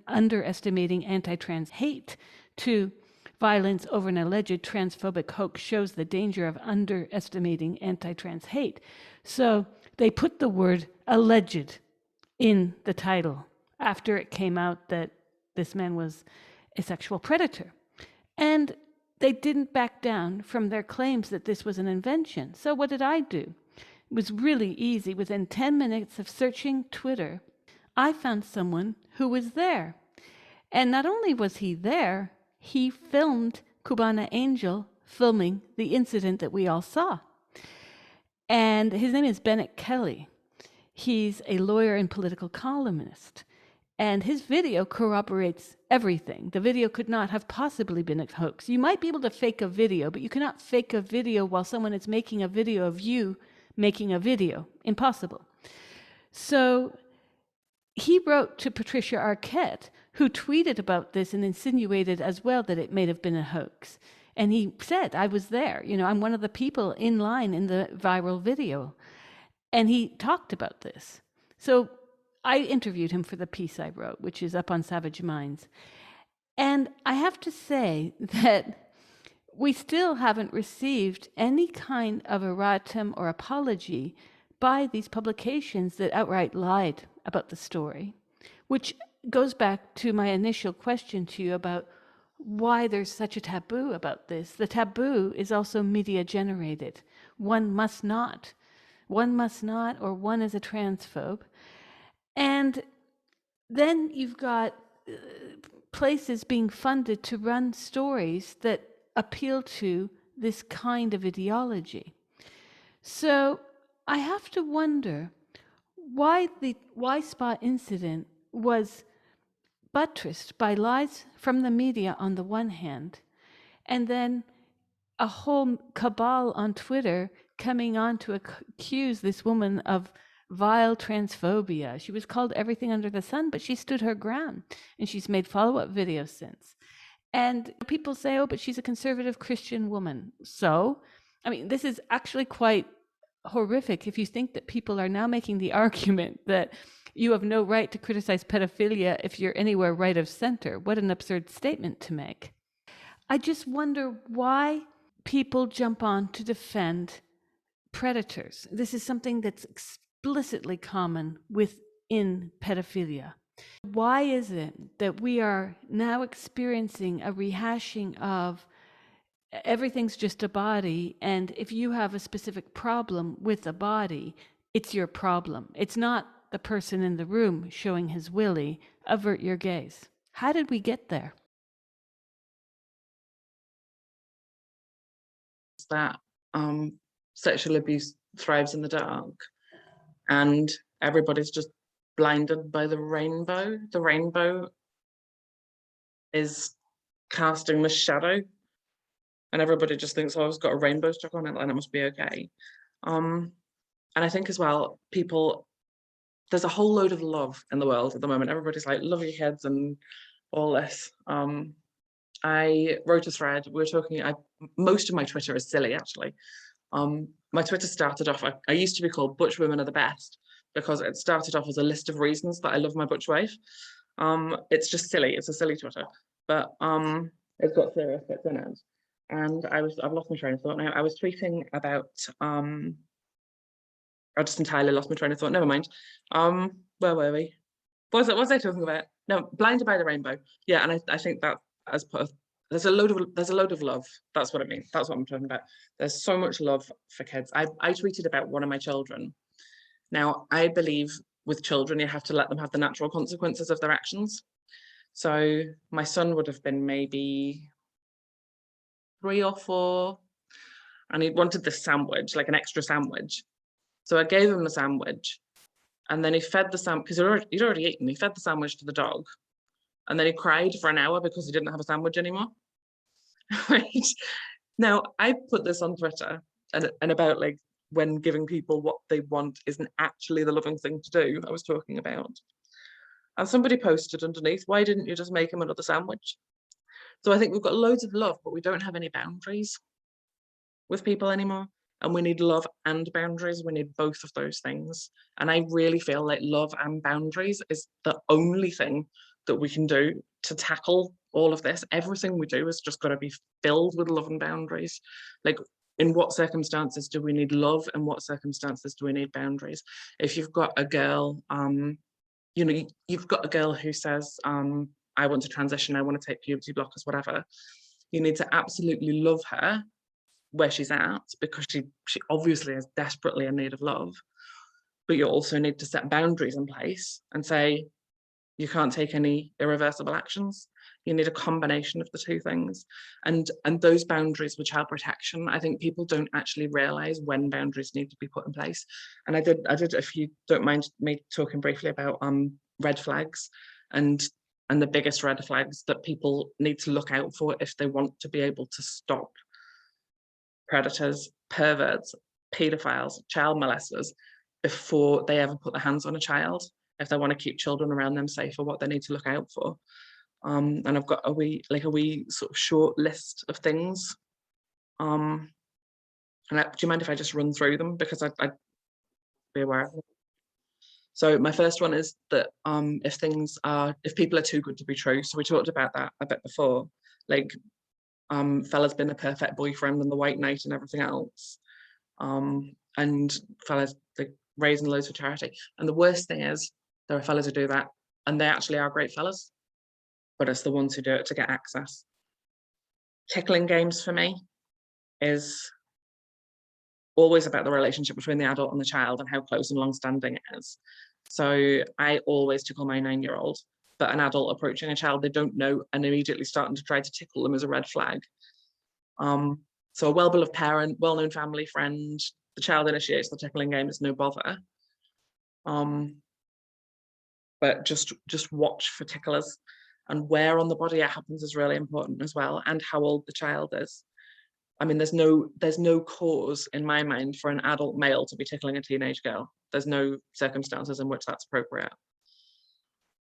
underestimating anti-trans hate to violence over an alleged transphobic hoax shows the danger of underestimating anti-trans hate. So they put the word alleged in the title after it came out that this man was a sexual predator. And they didn't back down from their claims that this was an invention. So what did I do? It was really easy. Within 10 minutes of searching Twitter, I found someone who was there. And not only was he there, he filmed Cubana Angel filming the incident that we all saw. And his name is Bennett Kelly. He's a lawyer and political columnist. And his video corroborates everything. The video could not have possibly been a hoax. You might be able to fake a video, but you cannot fake a video while someone is making a video of you making a video. Impossible. So he wrote to Patricia Arquette, who tweeted about this and insinuated as well that it may have been a hoax. And he said, I was there. You know, I'm one of the people in line in the viral video. And he talked about this. So I interviewed him for the piece I wrote, which is up on Savage Minds. And I have to say that we still haven't received any kind of erratum or apology by these publications that outright lied about the story, which goes back to my initial question to you about why there's such a taboo about this. The taboo is also media generated. One must not, or one is a transphobe. And then you've got places being funded to run stories that appeal to this kind of ideology. So I have to wonder why the Weissbach incident was buttressed by lies from the media on the one hand, and then a whole cabal on Twitter coming on to accuse this woman of vile transphobia. She was called everything under the sun, but she stood her ground, and she's made follow-up videos since. And people say, oh, but she's a conservative Christian woman. So, I mean, this is actually quite horrific if you think that people are now making the argument that you have no right to criticize pedophilia if you're anywhere right of center. What an absurd statement to make. I just wonder why people jump on to defend predators. This is something that's explicitly common within pedophilia. Why is it that we are now experiencing a rehashing of everything's just a body, and if you have a specific problem with a body, it's your problem. It's not the person in the room showing his willy. Avert your gaze. How did we get there? That sexual abuse thrives in the dark, and everybody's just blinded by the rainbow. The rainbow is casting the shadow, and everybody just thinks, oh, it's got a rainbow stuck on it and it must be okay. And And I think as well, there's a whole load of love in the world at the moment. Everybody's like, love your kids and all this. I wrote a thread. We were talking. Most of my Twitter is silly, actually. My Twitter started off. I used to be called "Butch Women Are the Best" because it started off as a list of reasons that I love my butch wife. It's just silly. It's a silly Twitter, but it's got serious bits in it. And I've lost my train of thought now. I was tweeting about I just entirely lost my train of thought. Never mind. Where were we? What was I talking about? No, Blinded by the Rainbow. Yeah, and I think that as part of there's a load of love. That's what I mean. That's what I'm talking about. There's so much love for kids. I tweeted about one of my children. Now, I believe with children, you have to let them have the natural consequences of their actions. So my son would have been maybe 3 or 4, and he wanted this sandwich, like an extra sandwich. So I gave him a sandwich, and then he fed the sandwich because he'd already eaten. He fed the sandwich to the dog, and then he cried for an hour because he didn't have a sandwich anymore. Right now, I put this on Twitter and about like when giving people what they want isn't actually the loving thing to do. I was talking about, and somebody posted underneath, "Why didn't you just make him another sandwich?" So I think we've got loads of love, but we don't have any boundaries with people anymore. And we need love and boundaries. We need both of those things. And I really feel like love and boundaries is the only thing that we can do to tackle all of this. Everything we do has just got to be filled with love and boundaries. Like, in what circumstances do we need love, and what circumstances do we need boundaries? If you've got a girl, you've got a girl who says, I want to transition, I want to take puberty blockers, whatever. You need to absolutely love her where she's at, because she obviously is desperately in need of love. But you also need to set boundaries in place and say, you can't take any irreversible actions. You need a combination of the two things. And those boundaries with child protection, I think people don't actually realize when boundaries need to be put in place. And I did, if you don't mind me talking briefly about red flags and the biggest red flags that people need to look out for if they want to be able to stop predators, perverts, paedophiles, child molesters before they ever put their hands on a child, if they want to keep children around them safe, or what they need to look out for. And I've got a wee sort of short list of things. And do you mind if I just run through them, because I'd be aware of them? So my first one is that if people are too good to be true. So we talked about that a bit before, like fella's been a perfect boyfriend and the white knight and everything else. And fellas like raising loads for charity. And the worst thing is there are fellas who do that and they actually are great fellas, but it's the ones who do it to get access. Tickling games for me is always about the relationship between the adult and the child and how close and long-standing it is. So I always tickle my 9-year-old, but an adult approaching a child they don't know and immediately starting to try to tickle them is a red flag. So a well-beloved parent, well-known family friend, the child initiates the tickling game, it's no bother. But just watch for ticklers, and where on the body it happens is really important as well, and how old the child is. I mean, there's no cause in my mind for an adult male to be tickling a teenage girl. There's no circumstances in which that's appropriate.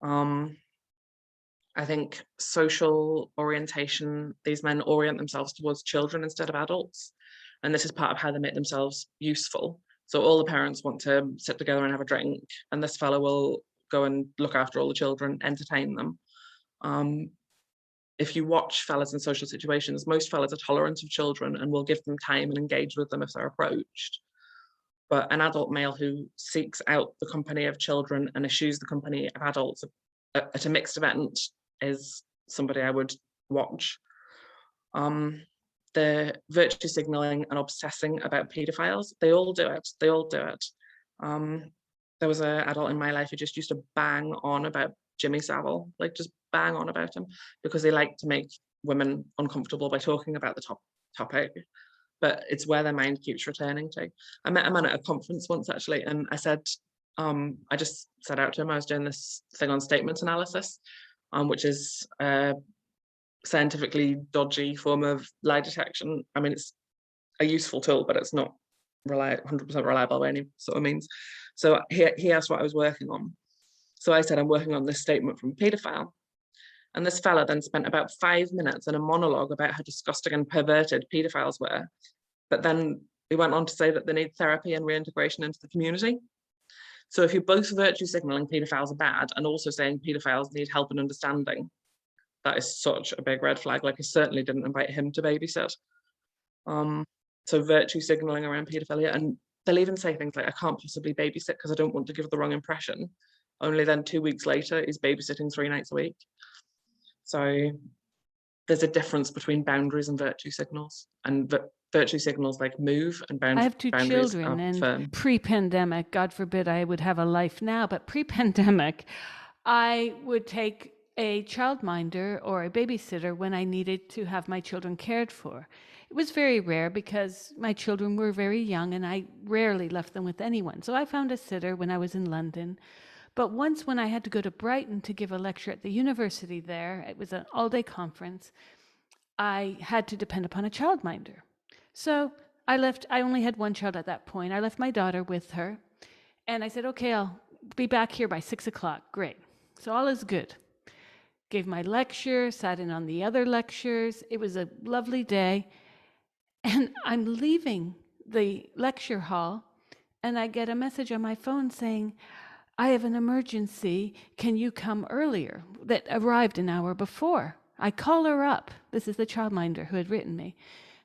I think social orientation, these men orient themselves towards children instead of adults. And this is part of how they make themselves useful. So all the parents want to sit together and have a drink, and this fellow will go and look after all the children, entertain them. If you watch fellas in social situations, most fellas are tolerant of children and will give them time and engage with them if they're approached. But an adult male who seeks out the company of children and eschews the company of adults at a mixed event is somebody I would watch. The virtue signaling and obsessing about paedophiles, they all do it. They all do it. There was an adult in my life who just used to bang on about Jimmy Savile, like just bang on about him, because they like to make women uncomfortable by talking about the topic. But it's where their mind keeps returning to. I met a man at a conference once actually, and I said, I just said out to him, I was doing this thing on statement analysis, which is a scientifically dodgy form of lie detection. I mean, it's a useful tool, but it's not 100% reliable by any sort of means. So he asked what I was working on. So I said, I'm working on this statement from a paedophile. And this fella then spent about 5 minutes in a monologue about how disgusting and perverted paedophiles were. But then he went on to say that they need therapy and reintegration into the community. So if you're both virtue signaling paedophiles are bad and also saying paedophiles need help and understanding, that is such a big red flag. Like, I certainly didn't invite him to babysit. So virtue signaling around paedophilia, and they'll even say things like, I can't possibly babysit because I don't want to give the wrong impression. Only then 2 weeks later is babysitting 3 nights a week. So there's a difference between boundaries and virtue signals, and virtue signals like move, and I have 2 boundaries children, are and firm. pre-pandemic, God forbid I would have a life now, but pre-pandemic, I would take a childminder or a babysitter when I needed to have my children cared for. It was very rare because my children were very young and I rarely left them with anyone. So I found a sitter when I was in London. But once when I had to go to Brighton to give a lecture at the university there, it was an all-day conference, I had to depend upon a childminder. So I only had one child at that point. I left my daughter with her and I said, okay, I'll be back here by 6:00. Great. So all is good. Gave my lecture, sat in on the other lectures. It was a lovely day. And I'm leaving the lecture hall and I get a message on my phone saying, I have an emergency. Can you come earlier? That arrived an hour before. I call her up. This is the childminder who had written me.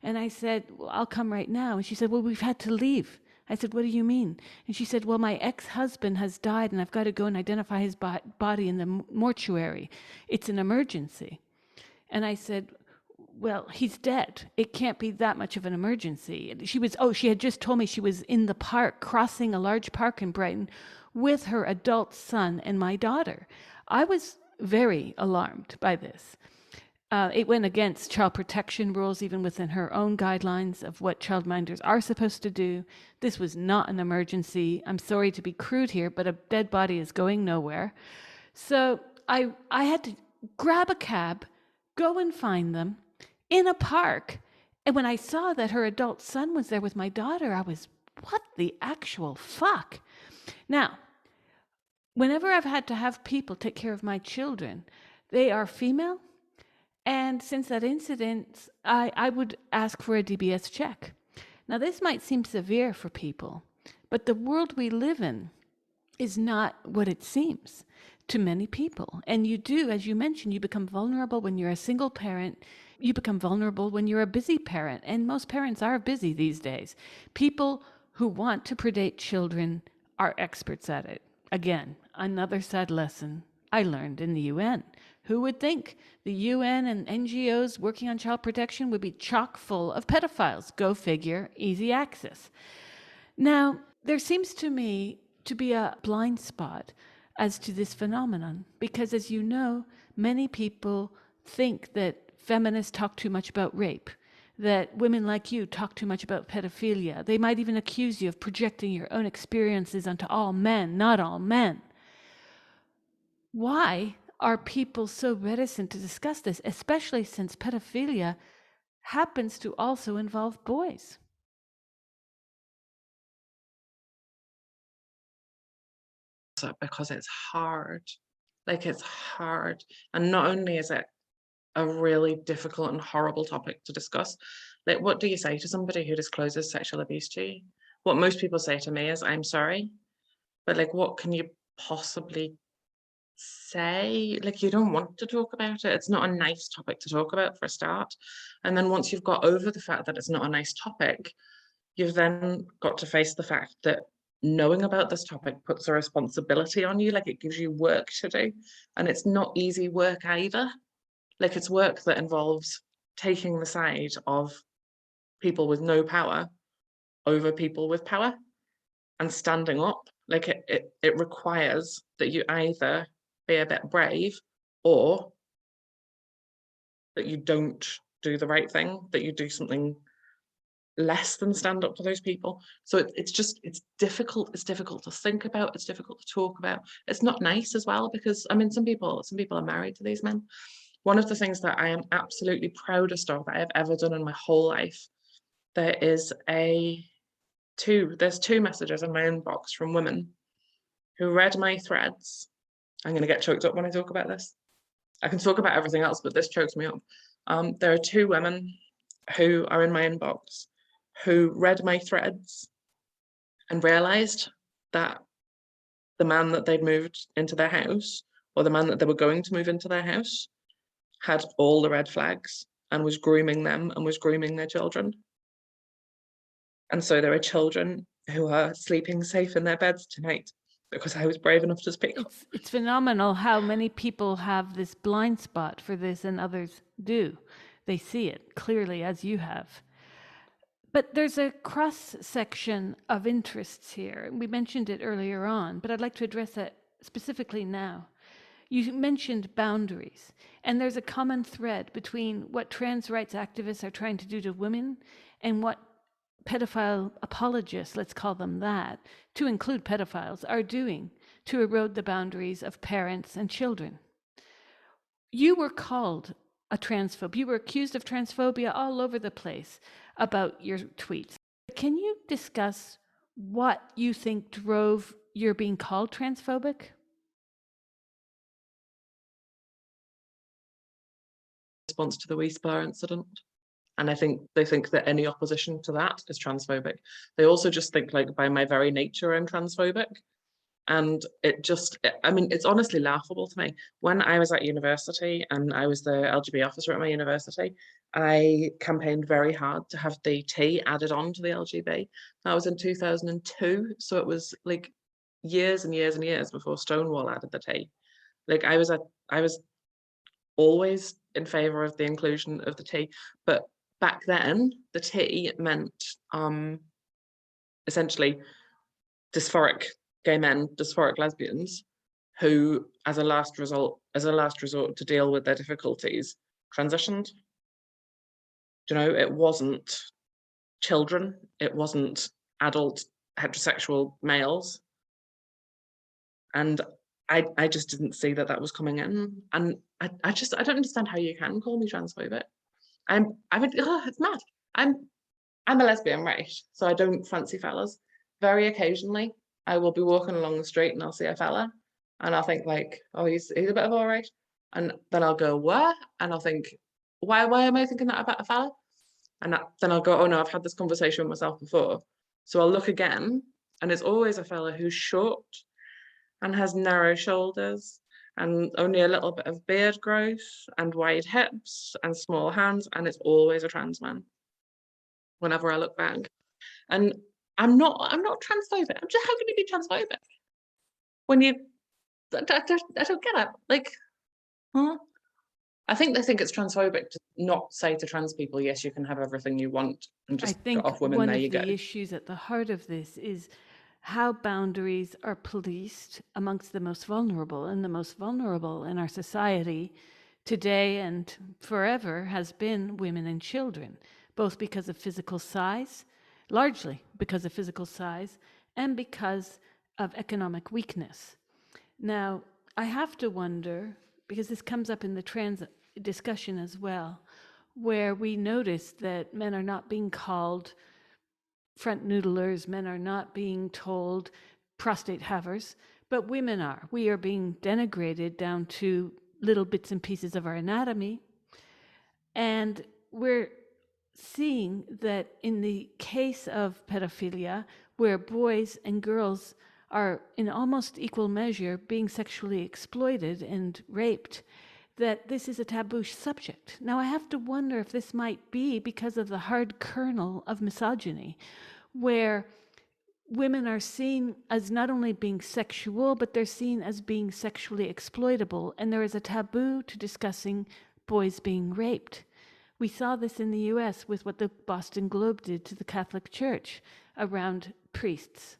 And I said, well, I'll come right now. And she said, well, we've had to leave. I said, what do you mean? And she said, well, my ex-husband has died and I've got to go and identify his body in the mortuary. It's an emergency. And I said, well, he's dead. It can't be that much of an emergency. She had just told me she was in the park, crossing a large park in Brighton with her adult son and my daughter. I was very alarmed by this. It went against child protection rules, even within her own guidelines of what childminders are supposed to do. This was not an emergency. I'm sorry to be crude here, but a dead body is going nowhere. So I had to grab a cab, go and find them in a park. And when I saw that her adult son was there with my daughter, I was, what the actual fuck? Now, whenever I've had to have people take care of my children, they are female. And since that incident, I would ask for a DBS check. Now, this might seem severe for people, but the world we live in is not what it seems to many people. And you do, as you mentioned, you become vulnerable when you're a single parent. You become vulnerable when you're a busy parent. And most parents are busy these days. People who want to predate children are experts at it. Again, another sad lesson I learned in the UN. Who would think the UN and NGOs working on child protection would be chock full of pedophiles? Go figure, easy access. Now, there seems to me to be a blind spot as to this phenomenon, because as you know, many people think that feminists talk too much about rape, that women like you talk too much about pedophilia. They might even accuse you of projecting your own experiences onto all men, not all men. Why are people so reticent to discuss this, especially since pedophilia happens to also involve boys? Because it's hard. Like, it's hard. And not only is it a really difficult and horrible topic to discuss, like, what do you say to somebody who discloses sexual abuse to you? What most people say to me is, I'm sorry. But like, what can you possibly say? Like, you don't want to talk about it. It's not a nice topic to talk about for a start. And then once you've got over the fact that it's not a nice topic, you've then got to face the fact that knowing about this topic puts a responsibility on you. Like, it gives you work to do, and it's not easy work either. Like, it's work that involves taking the side of people with no power over people with power and standing up. Like, it requires that you either be a bit brave, or that you don't do the right thing, that you do something less than stand up to those people. So it's difficult. It's difficult to think about. It's difficult to talk about. It's not nice as well, because I mean, some people are married to these men. One of the things that I am absolutely proudest of that I've ever done in my whole life, there is a there's two messages in my inbox from women who read my threads. I'm going to get choked up when I talk about this. I can talk about everything else, but this chokes me up. There are two women who are in my inbox who read my threads and realized that the man that they'd moved into their house, or the man that they were going to move into their house, had all the red flags and was grooming them and was grooming their children. And so there are children who are sleeping safe in their beds tonight because I was brave enough to speak up. It's phenomenal how many people have this blind spot for this and others do. They see it clearly, as you have. But there's a cross section of interests here. We mentioned it earlier on, but I'd like to address that specifically now. You mentioned boundaries, and there's a common thread between what trans rights activists are trying to do to women and what pedophile apologists, let's call them that, to include pedophiles, are doing to erode the boundaries of parents and children. You were called a transphobe. You were accused of transphobia all over the place about your tweets. Can you discuss what you think drove your being called transphobic? Response to the Wee Spar incident. And I think they think that any opposition to that is transphobic. They also just think, like, by my very nature, I'm transphobic. And it's honestly laughable to me. When I was at university and I was the LGB officer at my university, I campaigned very hard to have the T added on to the LGB. That was in 2002. So it was like years and years and years before Stonewall added the T. Like I was always in favor of the inclusion of the T, but back then the T meant essentially dysphoric gay men, dysphoric lesbians, who as a last resort to deal with their difficulties, transitioned. You know, it wasn't children, it wasn't adult heterosexual males. And I just didn't see that was coming in. And I don't understand how you can call me transphobic. It's mad. I'm a lesbian, right? So I don't fancy fellas. Very occasionally, I will be walking along the street and I'll see a fella and I'll think like, oh, he's a bit of all right. And then I'll go, what? And I'll think, why am I thinking that about a fella? And then I'll go, oh no, I've had this conversation with myself before. So I'll look again and it's always a fella who's short and has narrow shoulders and only a little bit of beard growth and wide hips and small hands. And it's always a trans man whenever I look back. And I'm not transphobic. I'm just, how can you be transphobic when you? I don't get it. Like, huh? I think they think it's transphobic to not say to trans people, yes, you can have everything you want, and just I think cut off women. one There of you the go. issues at the heart of this is how boundaries are policed amongst the most vulnerable, and the most vulnerable in our society today and forever has been women and children, both because of physical size, largely because of physical size, and because of economic weakness. Now, I have to wonder, because this comes up in the trans discussion as well, where we notice that men are not being called front noodlers, men are not being told prostate havers, but women are. We are being denigrated down to little bits and pieces of our anatomy. And we're seeing that in the case of pedophilia, where boys and girls are in almost equal measure being sexually exploited and raped, that this is a taboo subject. Now, I have to wonder if this might be because of the hard kernel of misogyny, where women are seen as not only being sexual, but they're seen as being sexually exploitable, and there is a taboo to discussing boys being raped. We saw this in the US with what the Boston Globe did to the Catholic Church around priests.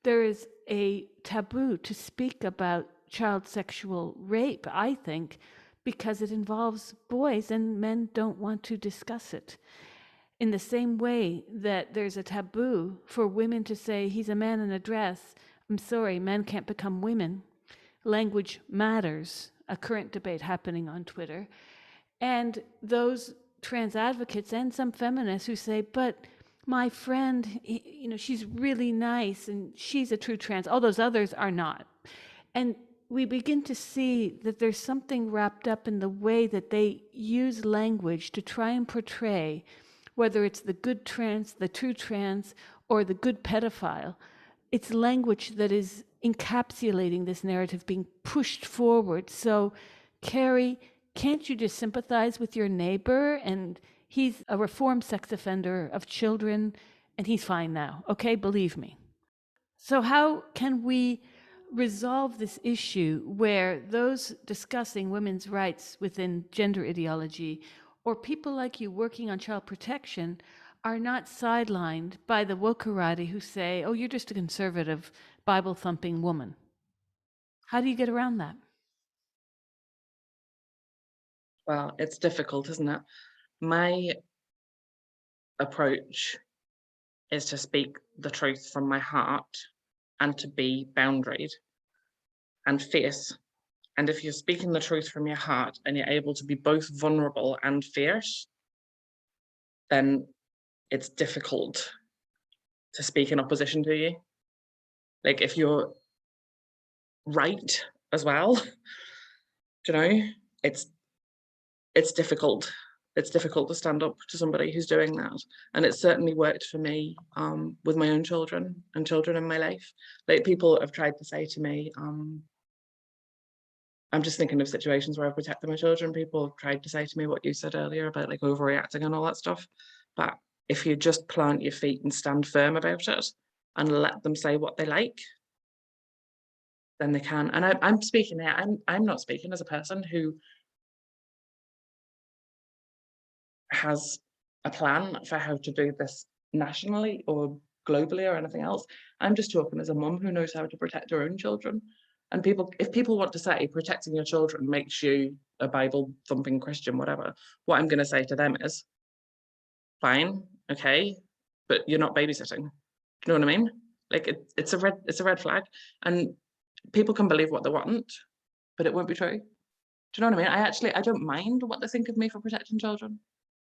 There is a taboo to speak about child sexual rape, I think, because it involves boys and men don't want to discuss it. In the same way that there's a taboo for women to say, he's a man in a dress, I'm sorry, men can't become women. Language matters, a current debate happening on Twitter. And those trans advocates and some feminists who say, but My friend, she's really nice and she's a true trans. All those others are not. And we begin to see that there's something wrapped up in the way that they use language to try and portray, whether it's the good trans, the true trans, or the good pedophile. It's language that is encapsulating this narrative being pushed forward. So, Ceri, can't you just sympathize with your neighbor? And he's a reformed sex offender of children, and he's fine now. Okay, believe me. So, how can we resolve this issue where those discussing women's rights within gender ideology or people like you working on child protection are not sidelined by the wokerati who say, oh, you're just a conservative, Bible thumping woman? How do you get around that? Well, it's difficult, isn't it? My approach is to speak the truth from my heart and to be boundaried and fierce. And if you're speaking the truth from your heart and you're able to be both vulnerable and fierce, then it's difficult to speak in opposition to you. Like if you're right as well, you know, it's difficult. It's difficult to stand up to somebody who's doing that. And it certainly worked for me with my own children and children in my life. Like people have tried to say to me, I'm just thinking of situations where I've protected my children. People have tried to say to me what you said earlier about like overreacting and all that stuff. But if you just plant your feet and stand firm about it and let them say what they like, then they can. And I'm speaking here. I'm not speaking as a person who has a plan for how to do this nationally or globally or anything else. I'm just talking as a mum who knows how to protect her own children. And if people want to say protecting your children makes you a Bible thumping Christian, whatever, what I'm going to say to them is, fine, okay, but you're not babysitting. Do you know what I mean? Like it's a red flag, and people can believe what they want, but it won't be true. Do you know what I mean? I don't mind what they think of me for protecting children.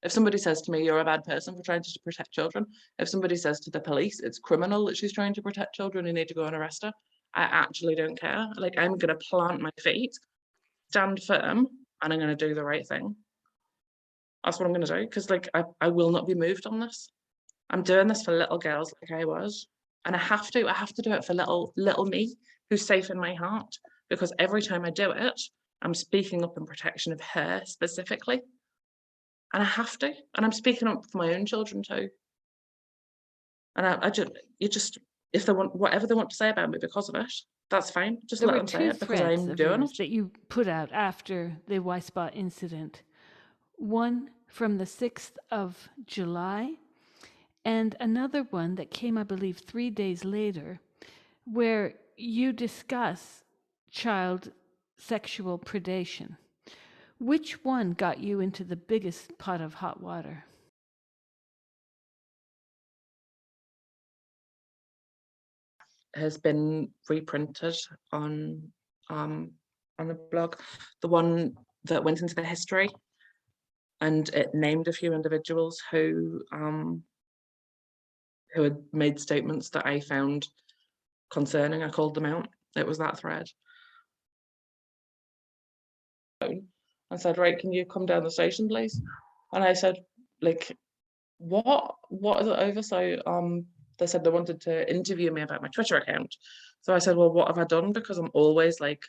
If somebody says to me, you're a bad person for trying to protect children, if somebody says to the police, it's criminal that she's trying to protect children, you need to go and arrest her, I actually don't care. Like, I'm going to plant my feet, stand firm, and I'm going to do the right thing. That's what I'm going to do, because, like, I will not be moved on this. I'm doing this for little girls like I was. And I have to do it for little me who's safe in my heart, because every time I do it, I'm speaking up in protection of her specifically. And I have to, and I'm speaking up for my own children too. And if they want whatever they want to say about me because of it, that's fine. Just There let were them say two it because threads I'm of doing yours it. that you put out after the Y-Spot incident. One from the 6th of July, and another one that came, I believe, 3 days later, where you discuss child sexual predation. Which one got you into the biggest pot of hot water? Has been reprinted on the blog. The one that went into the history, and it named a few individuals who had made statements that I found concerning. I called them out. It was that thread. I said, right, can you come down the station, please? And I said, like, what is it over? So they said they wanted to interview me about my Twitter account. So I said, well, what have I done? Because I'm always like,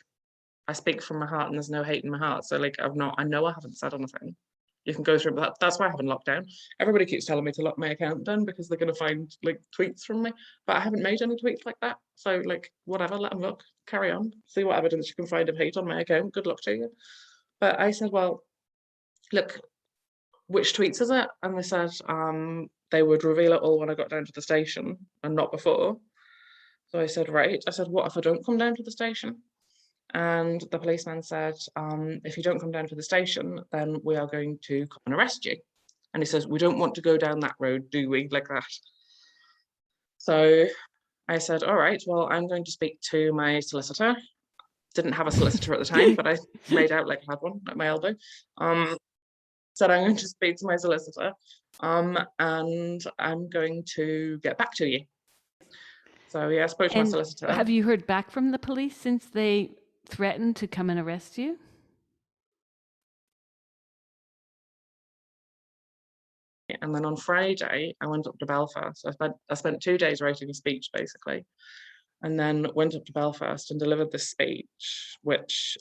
I speak from my heart and there's no hate in my heart. So like I know I haven't said anything. You can go through that. That's why I haven't locked down. Everybody keeps telling me to lock my account down because they're gonna find like tweets from me. But I haven't made any tweets like that. So like whatever, let them look, carry on. See what evidence you can find of hate on my account. Good luck to you. But I said, well, look, which tweets is it? And they said they would reveal it all when I got down to the station and not before. So I said, right. I said, what if I don't come down to the station? And the policeman said, if you don't come down to the station, then we are going to come and arrest you. And he says, we don't want to go down that road, do we? Like that. So I said, all right, well, I'm going to speak to my solicitor. Didn't have a solicitor at the time, but I made out like I had one at my elbow. Said I'm going to speak to my solicitor and I'm going to get back to you. So yeah, I spoke to my And solicitor. have you heard back from the police since they threatened to come and arrest you? And then on Friday, I went up to Belfast. I spent 2 days writing a speech, basically, and then went up to Belfast and delivered this speech, which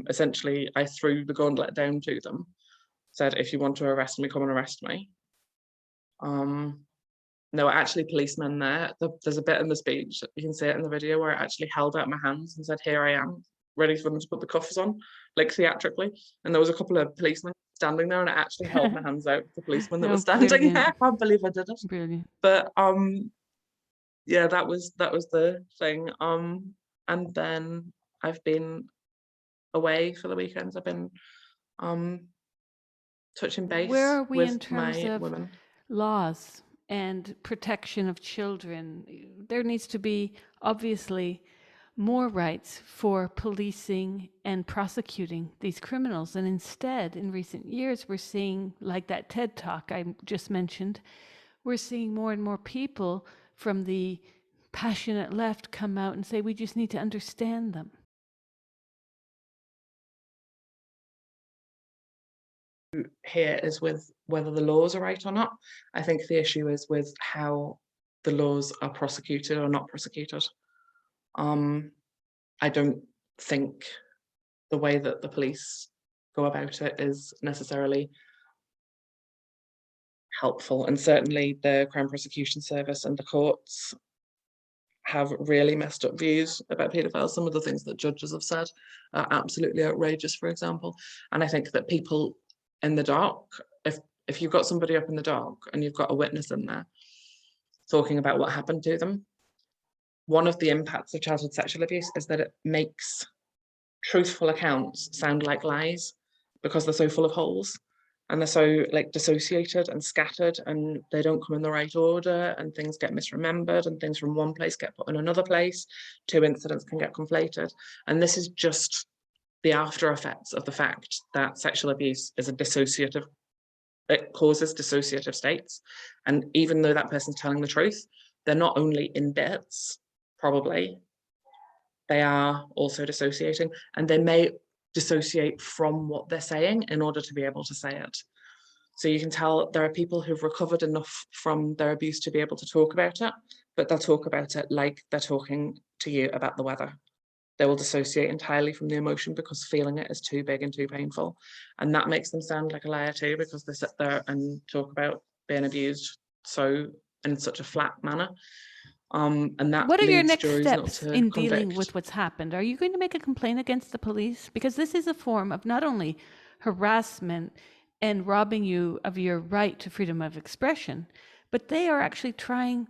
essentially I threw the gauntlet down to them, said, if you want to arrest me, come and arrest me. There were actually policemen there. There's a bit in the speech, you can see it in the video, where I actually held out my hands and said, here I am, ready for them to put the cuffs on, like theatrically. And there was a couple of policemen standing there, and I actually held my hands out to the policeman that was standing brilliant. there. I can't believe I did it. Brilliant. But yeah, that was the thing. And then I've been away for the weekends. I've been touching base Where are we in with terms my of women. laws and protection of children? There needs to be obviously more rights for policing and prosecuting these criminals. And instead, in recent years, we're seeing, like that TED Talk I just mentioned, we're seeing more and more people from the passionate left come out and say, we just need to understand them. Here is with whether the laws are right or not. I think the issue is with how the laws are prosecuted or not prosecuted. I don't think the way that the police go about it is necessarily helpful, and certainly the Crown Prosecution Service and the courts have really messed up views about paedophiles. Some of the things that judges have said are absolutely outrageous, for example. And I think that people in the dark, if you've got somebody up in the dark and you've got a witness in there talking about what happened to them, one of the impacts of childhood sexual abuse is that it makes truthful accounts sound like lies because they're so full of holes. And they're so like dissociated and scattered, and they don't come in the right order, and things get misremembered, and things from one place get put in another place. Two incidents can get conflated. And this is just the after effects of the fact that sexual abuse is a dissociative, it causes dissociative states. And even though that person's telling the truth, they're not only in bits, probably, they are also dissociating, and they may dissociate from what they're saying in order to be able to say it. So you can tell there are people who've recovered enough from their abuse to be able to talk about it, but they'll talk about it like they're talking to you about the weather. They will dissociate entirely from the emotion because feeling it is too big and too painful. And that makes them sound like a liar too, because they sit there and talk about being abused in such a flat manner. And that What are your leads next juries not steps to in convict. dealing with what's happened? Are you going to make a complaint against the police? Because this is a form of not only harassment and robbing you of your right to freedom of expression, but they are actually trying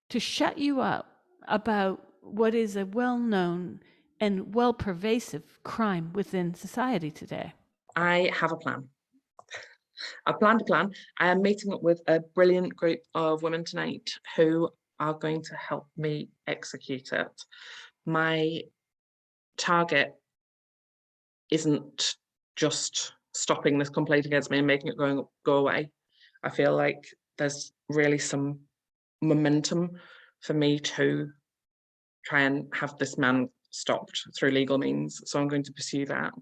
to shut you up about what is a well-known and well-pervasive crime within society today. I have a plan. I've planned a plan. I am meeting up with a brilliant group of women tonight who are going to help me execute it. My target isn't just stopping this complaint against me and making it go away. I feel like there's really some momentum for me to try and have this man stopped through legal means. So I'm going to pursue that.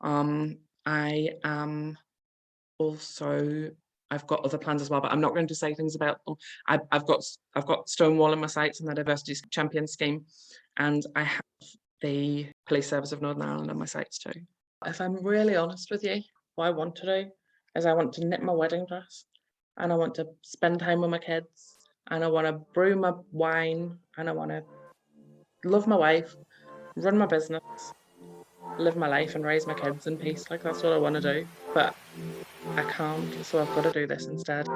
I am also, I've got other plans as well, but I'm not going to say things about them. I've got Stonewall in my sights and the Diversity Champion scheme, and I have the Police Service of Northern Ireland on my sights too. If I'm really honest with you, what I want to do is I want to knit my wedding dress, and I want to spend time with my kids, and I want to brew my wine, and I want to love my wife, run my business, live my life and raise my kids in peace. Like, that's what I want to do, but I can't, so I've got to do this instead.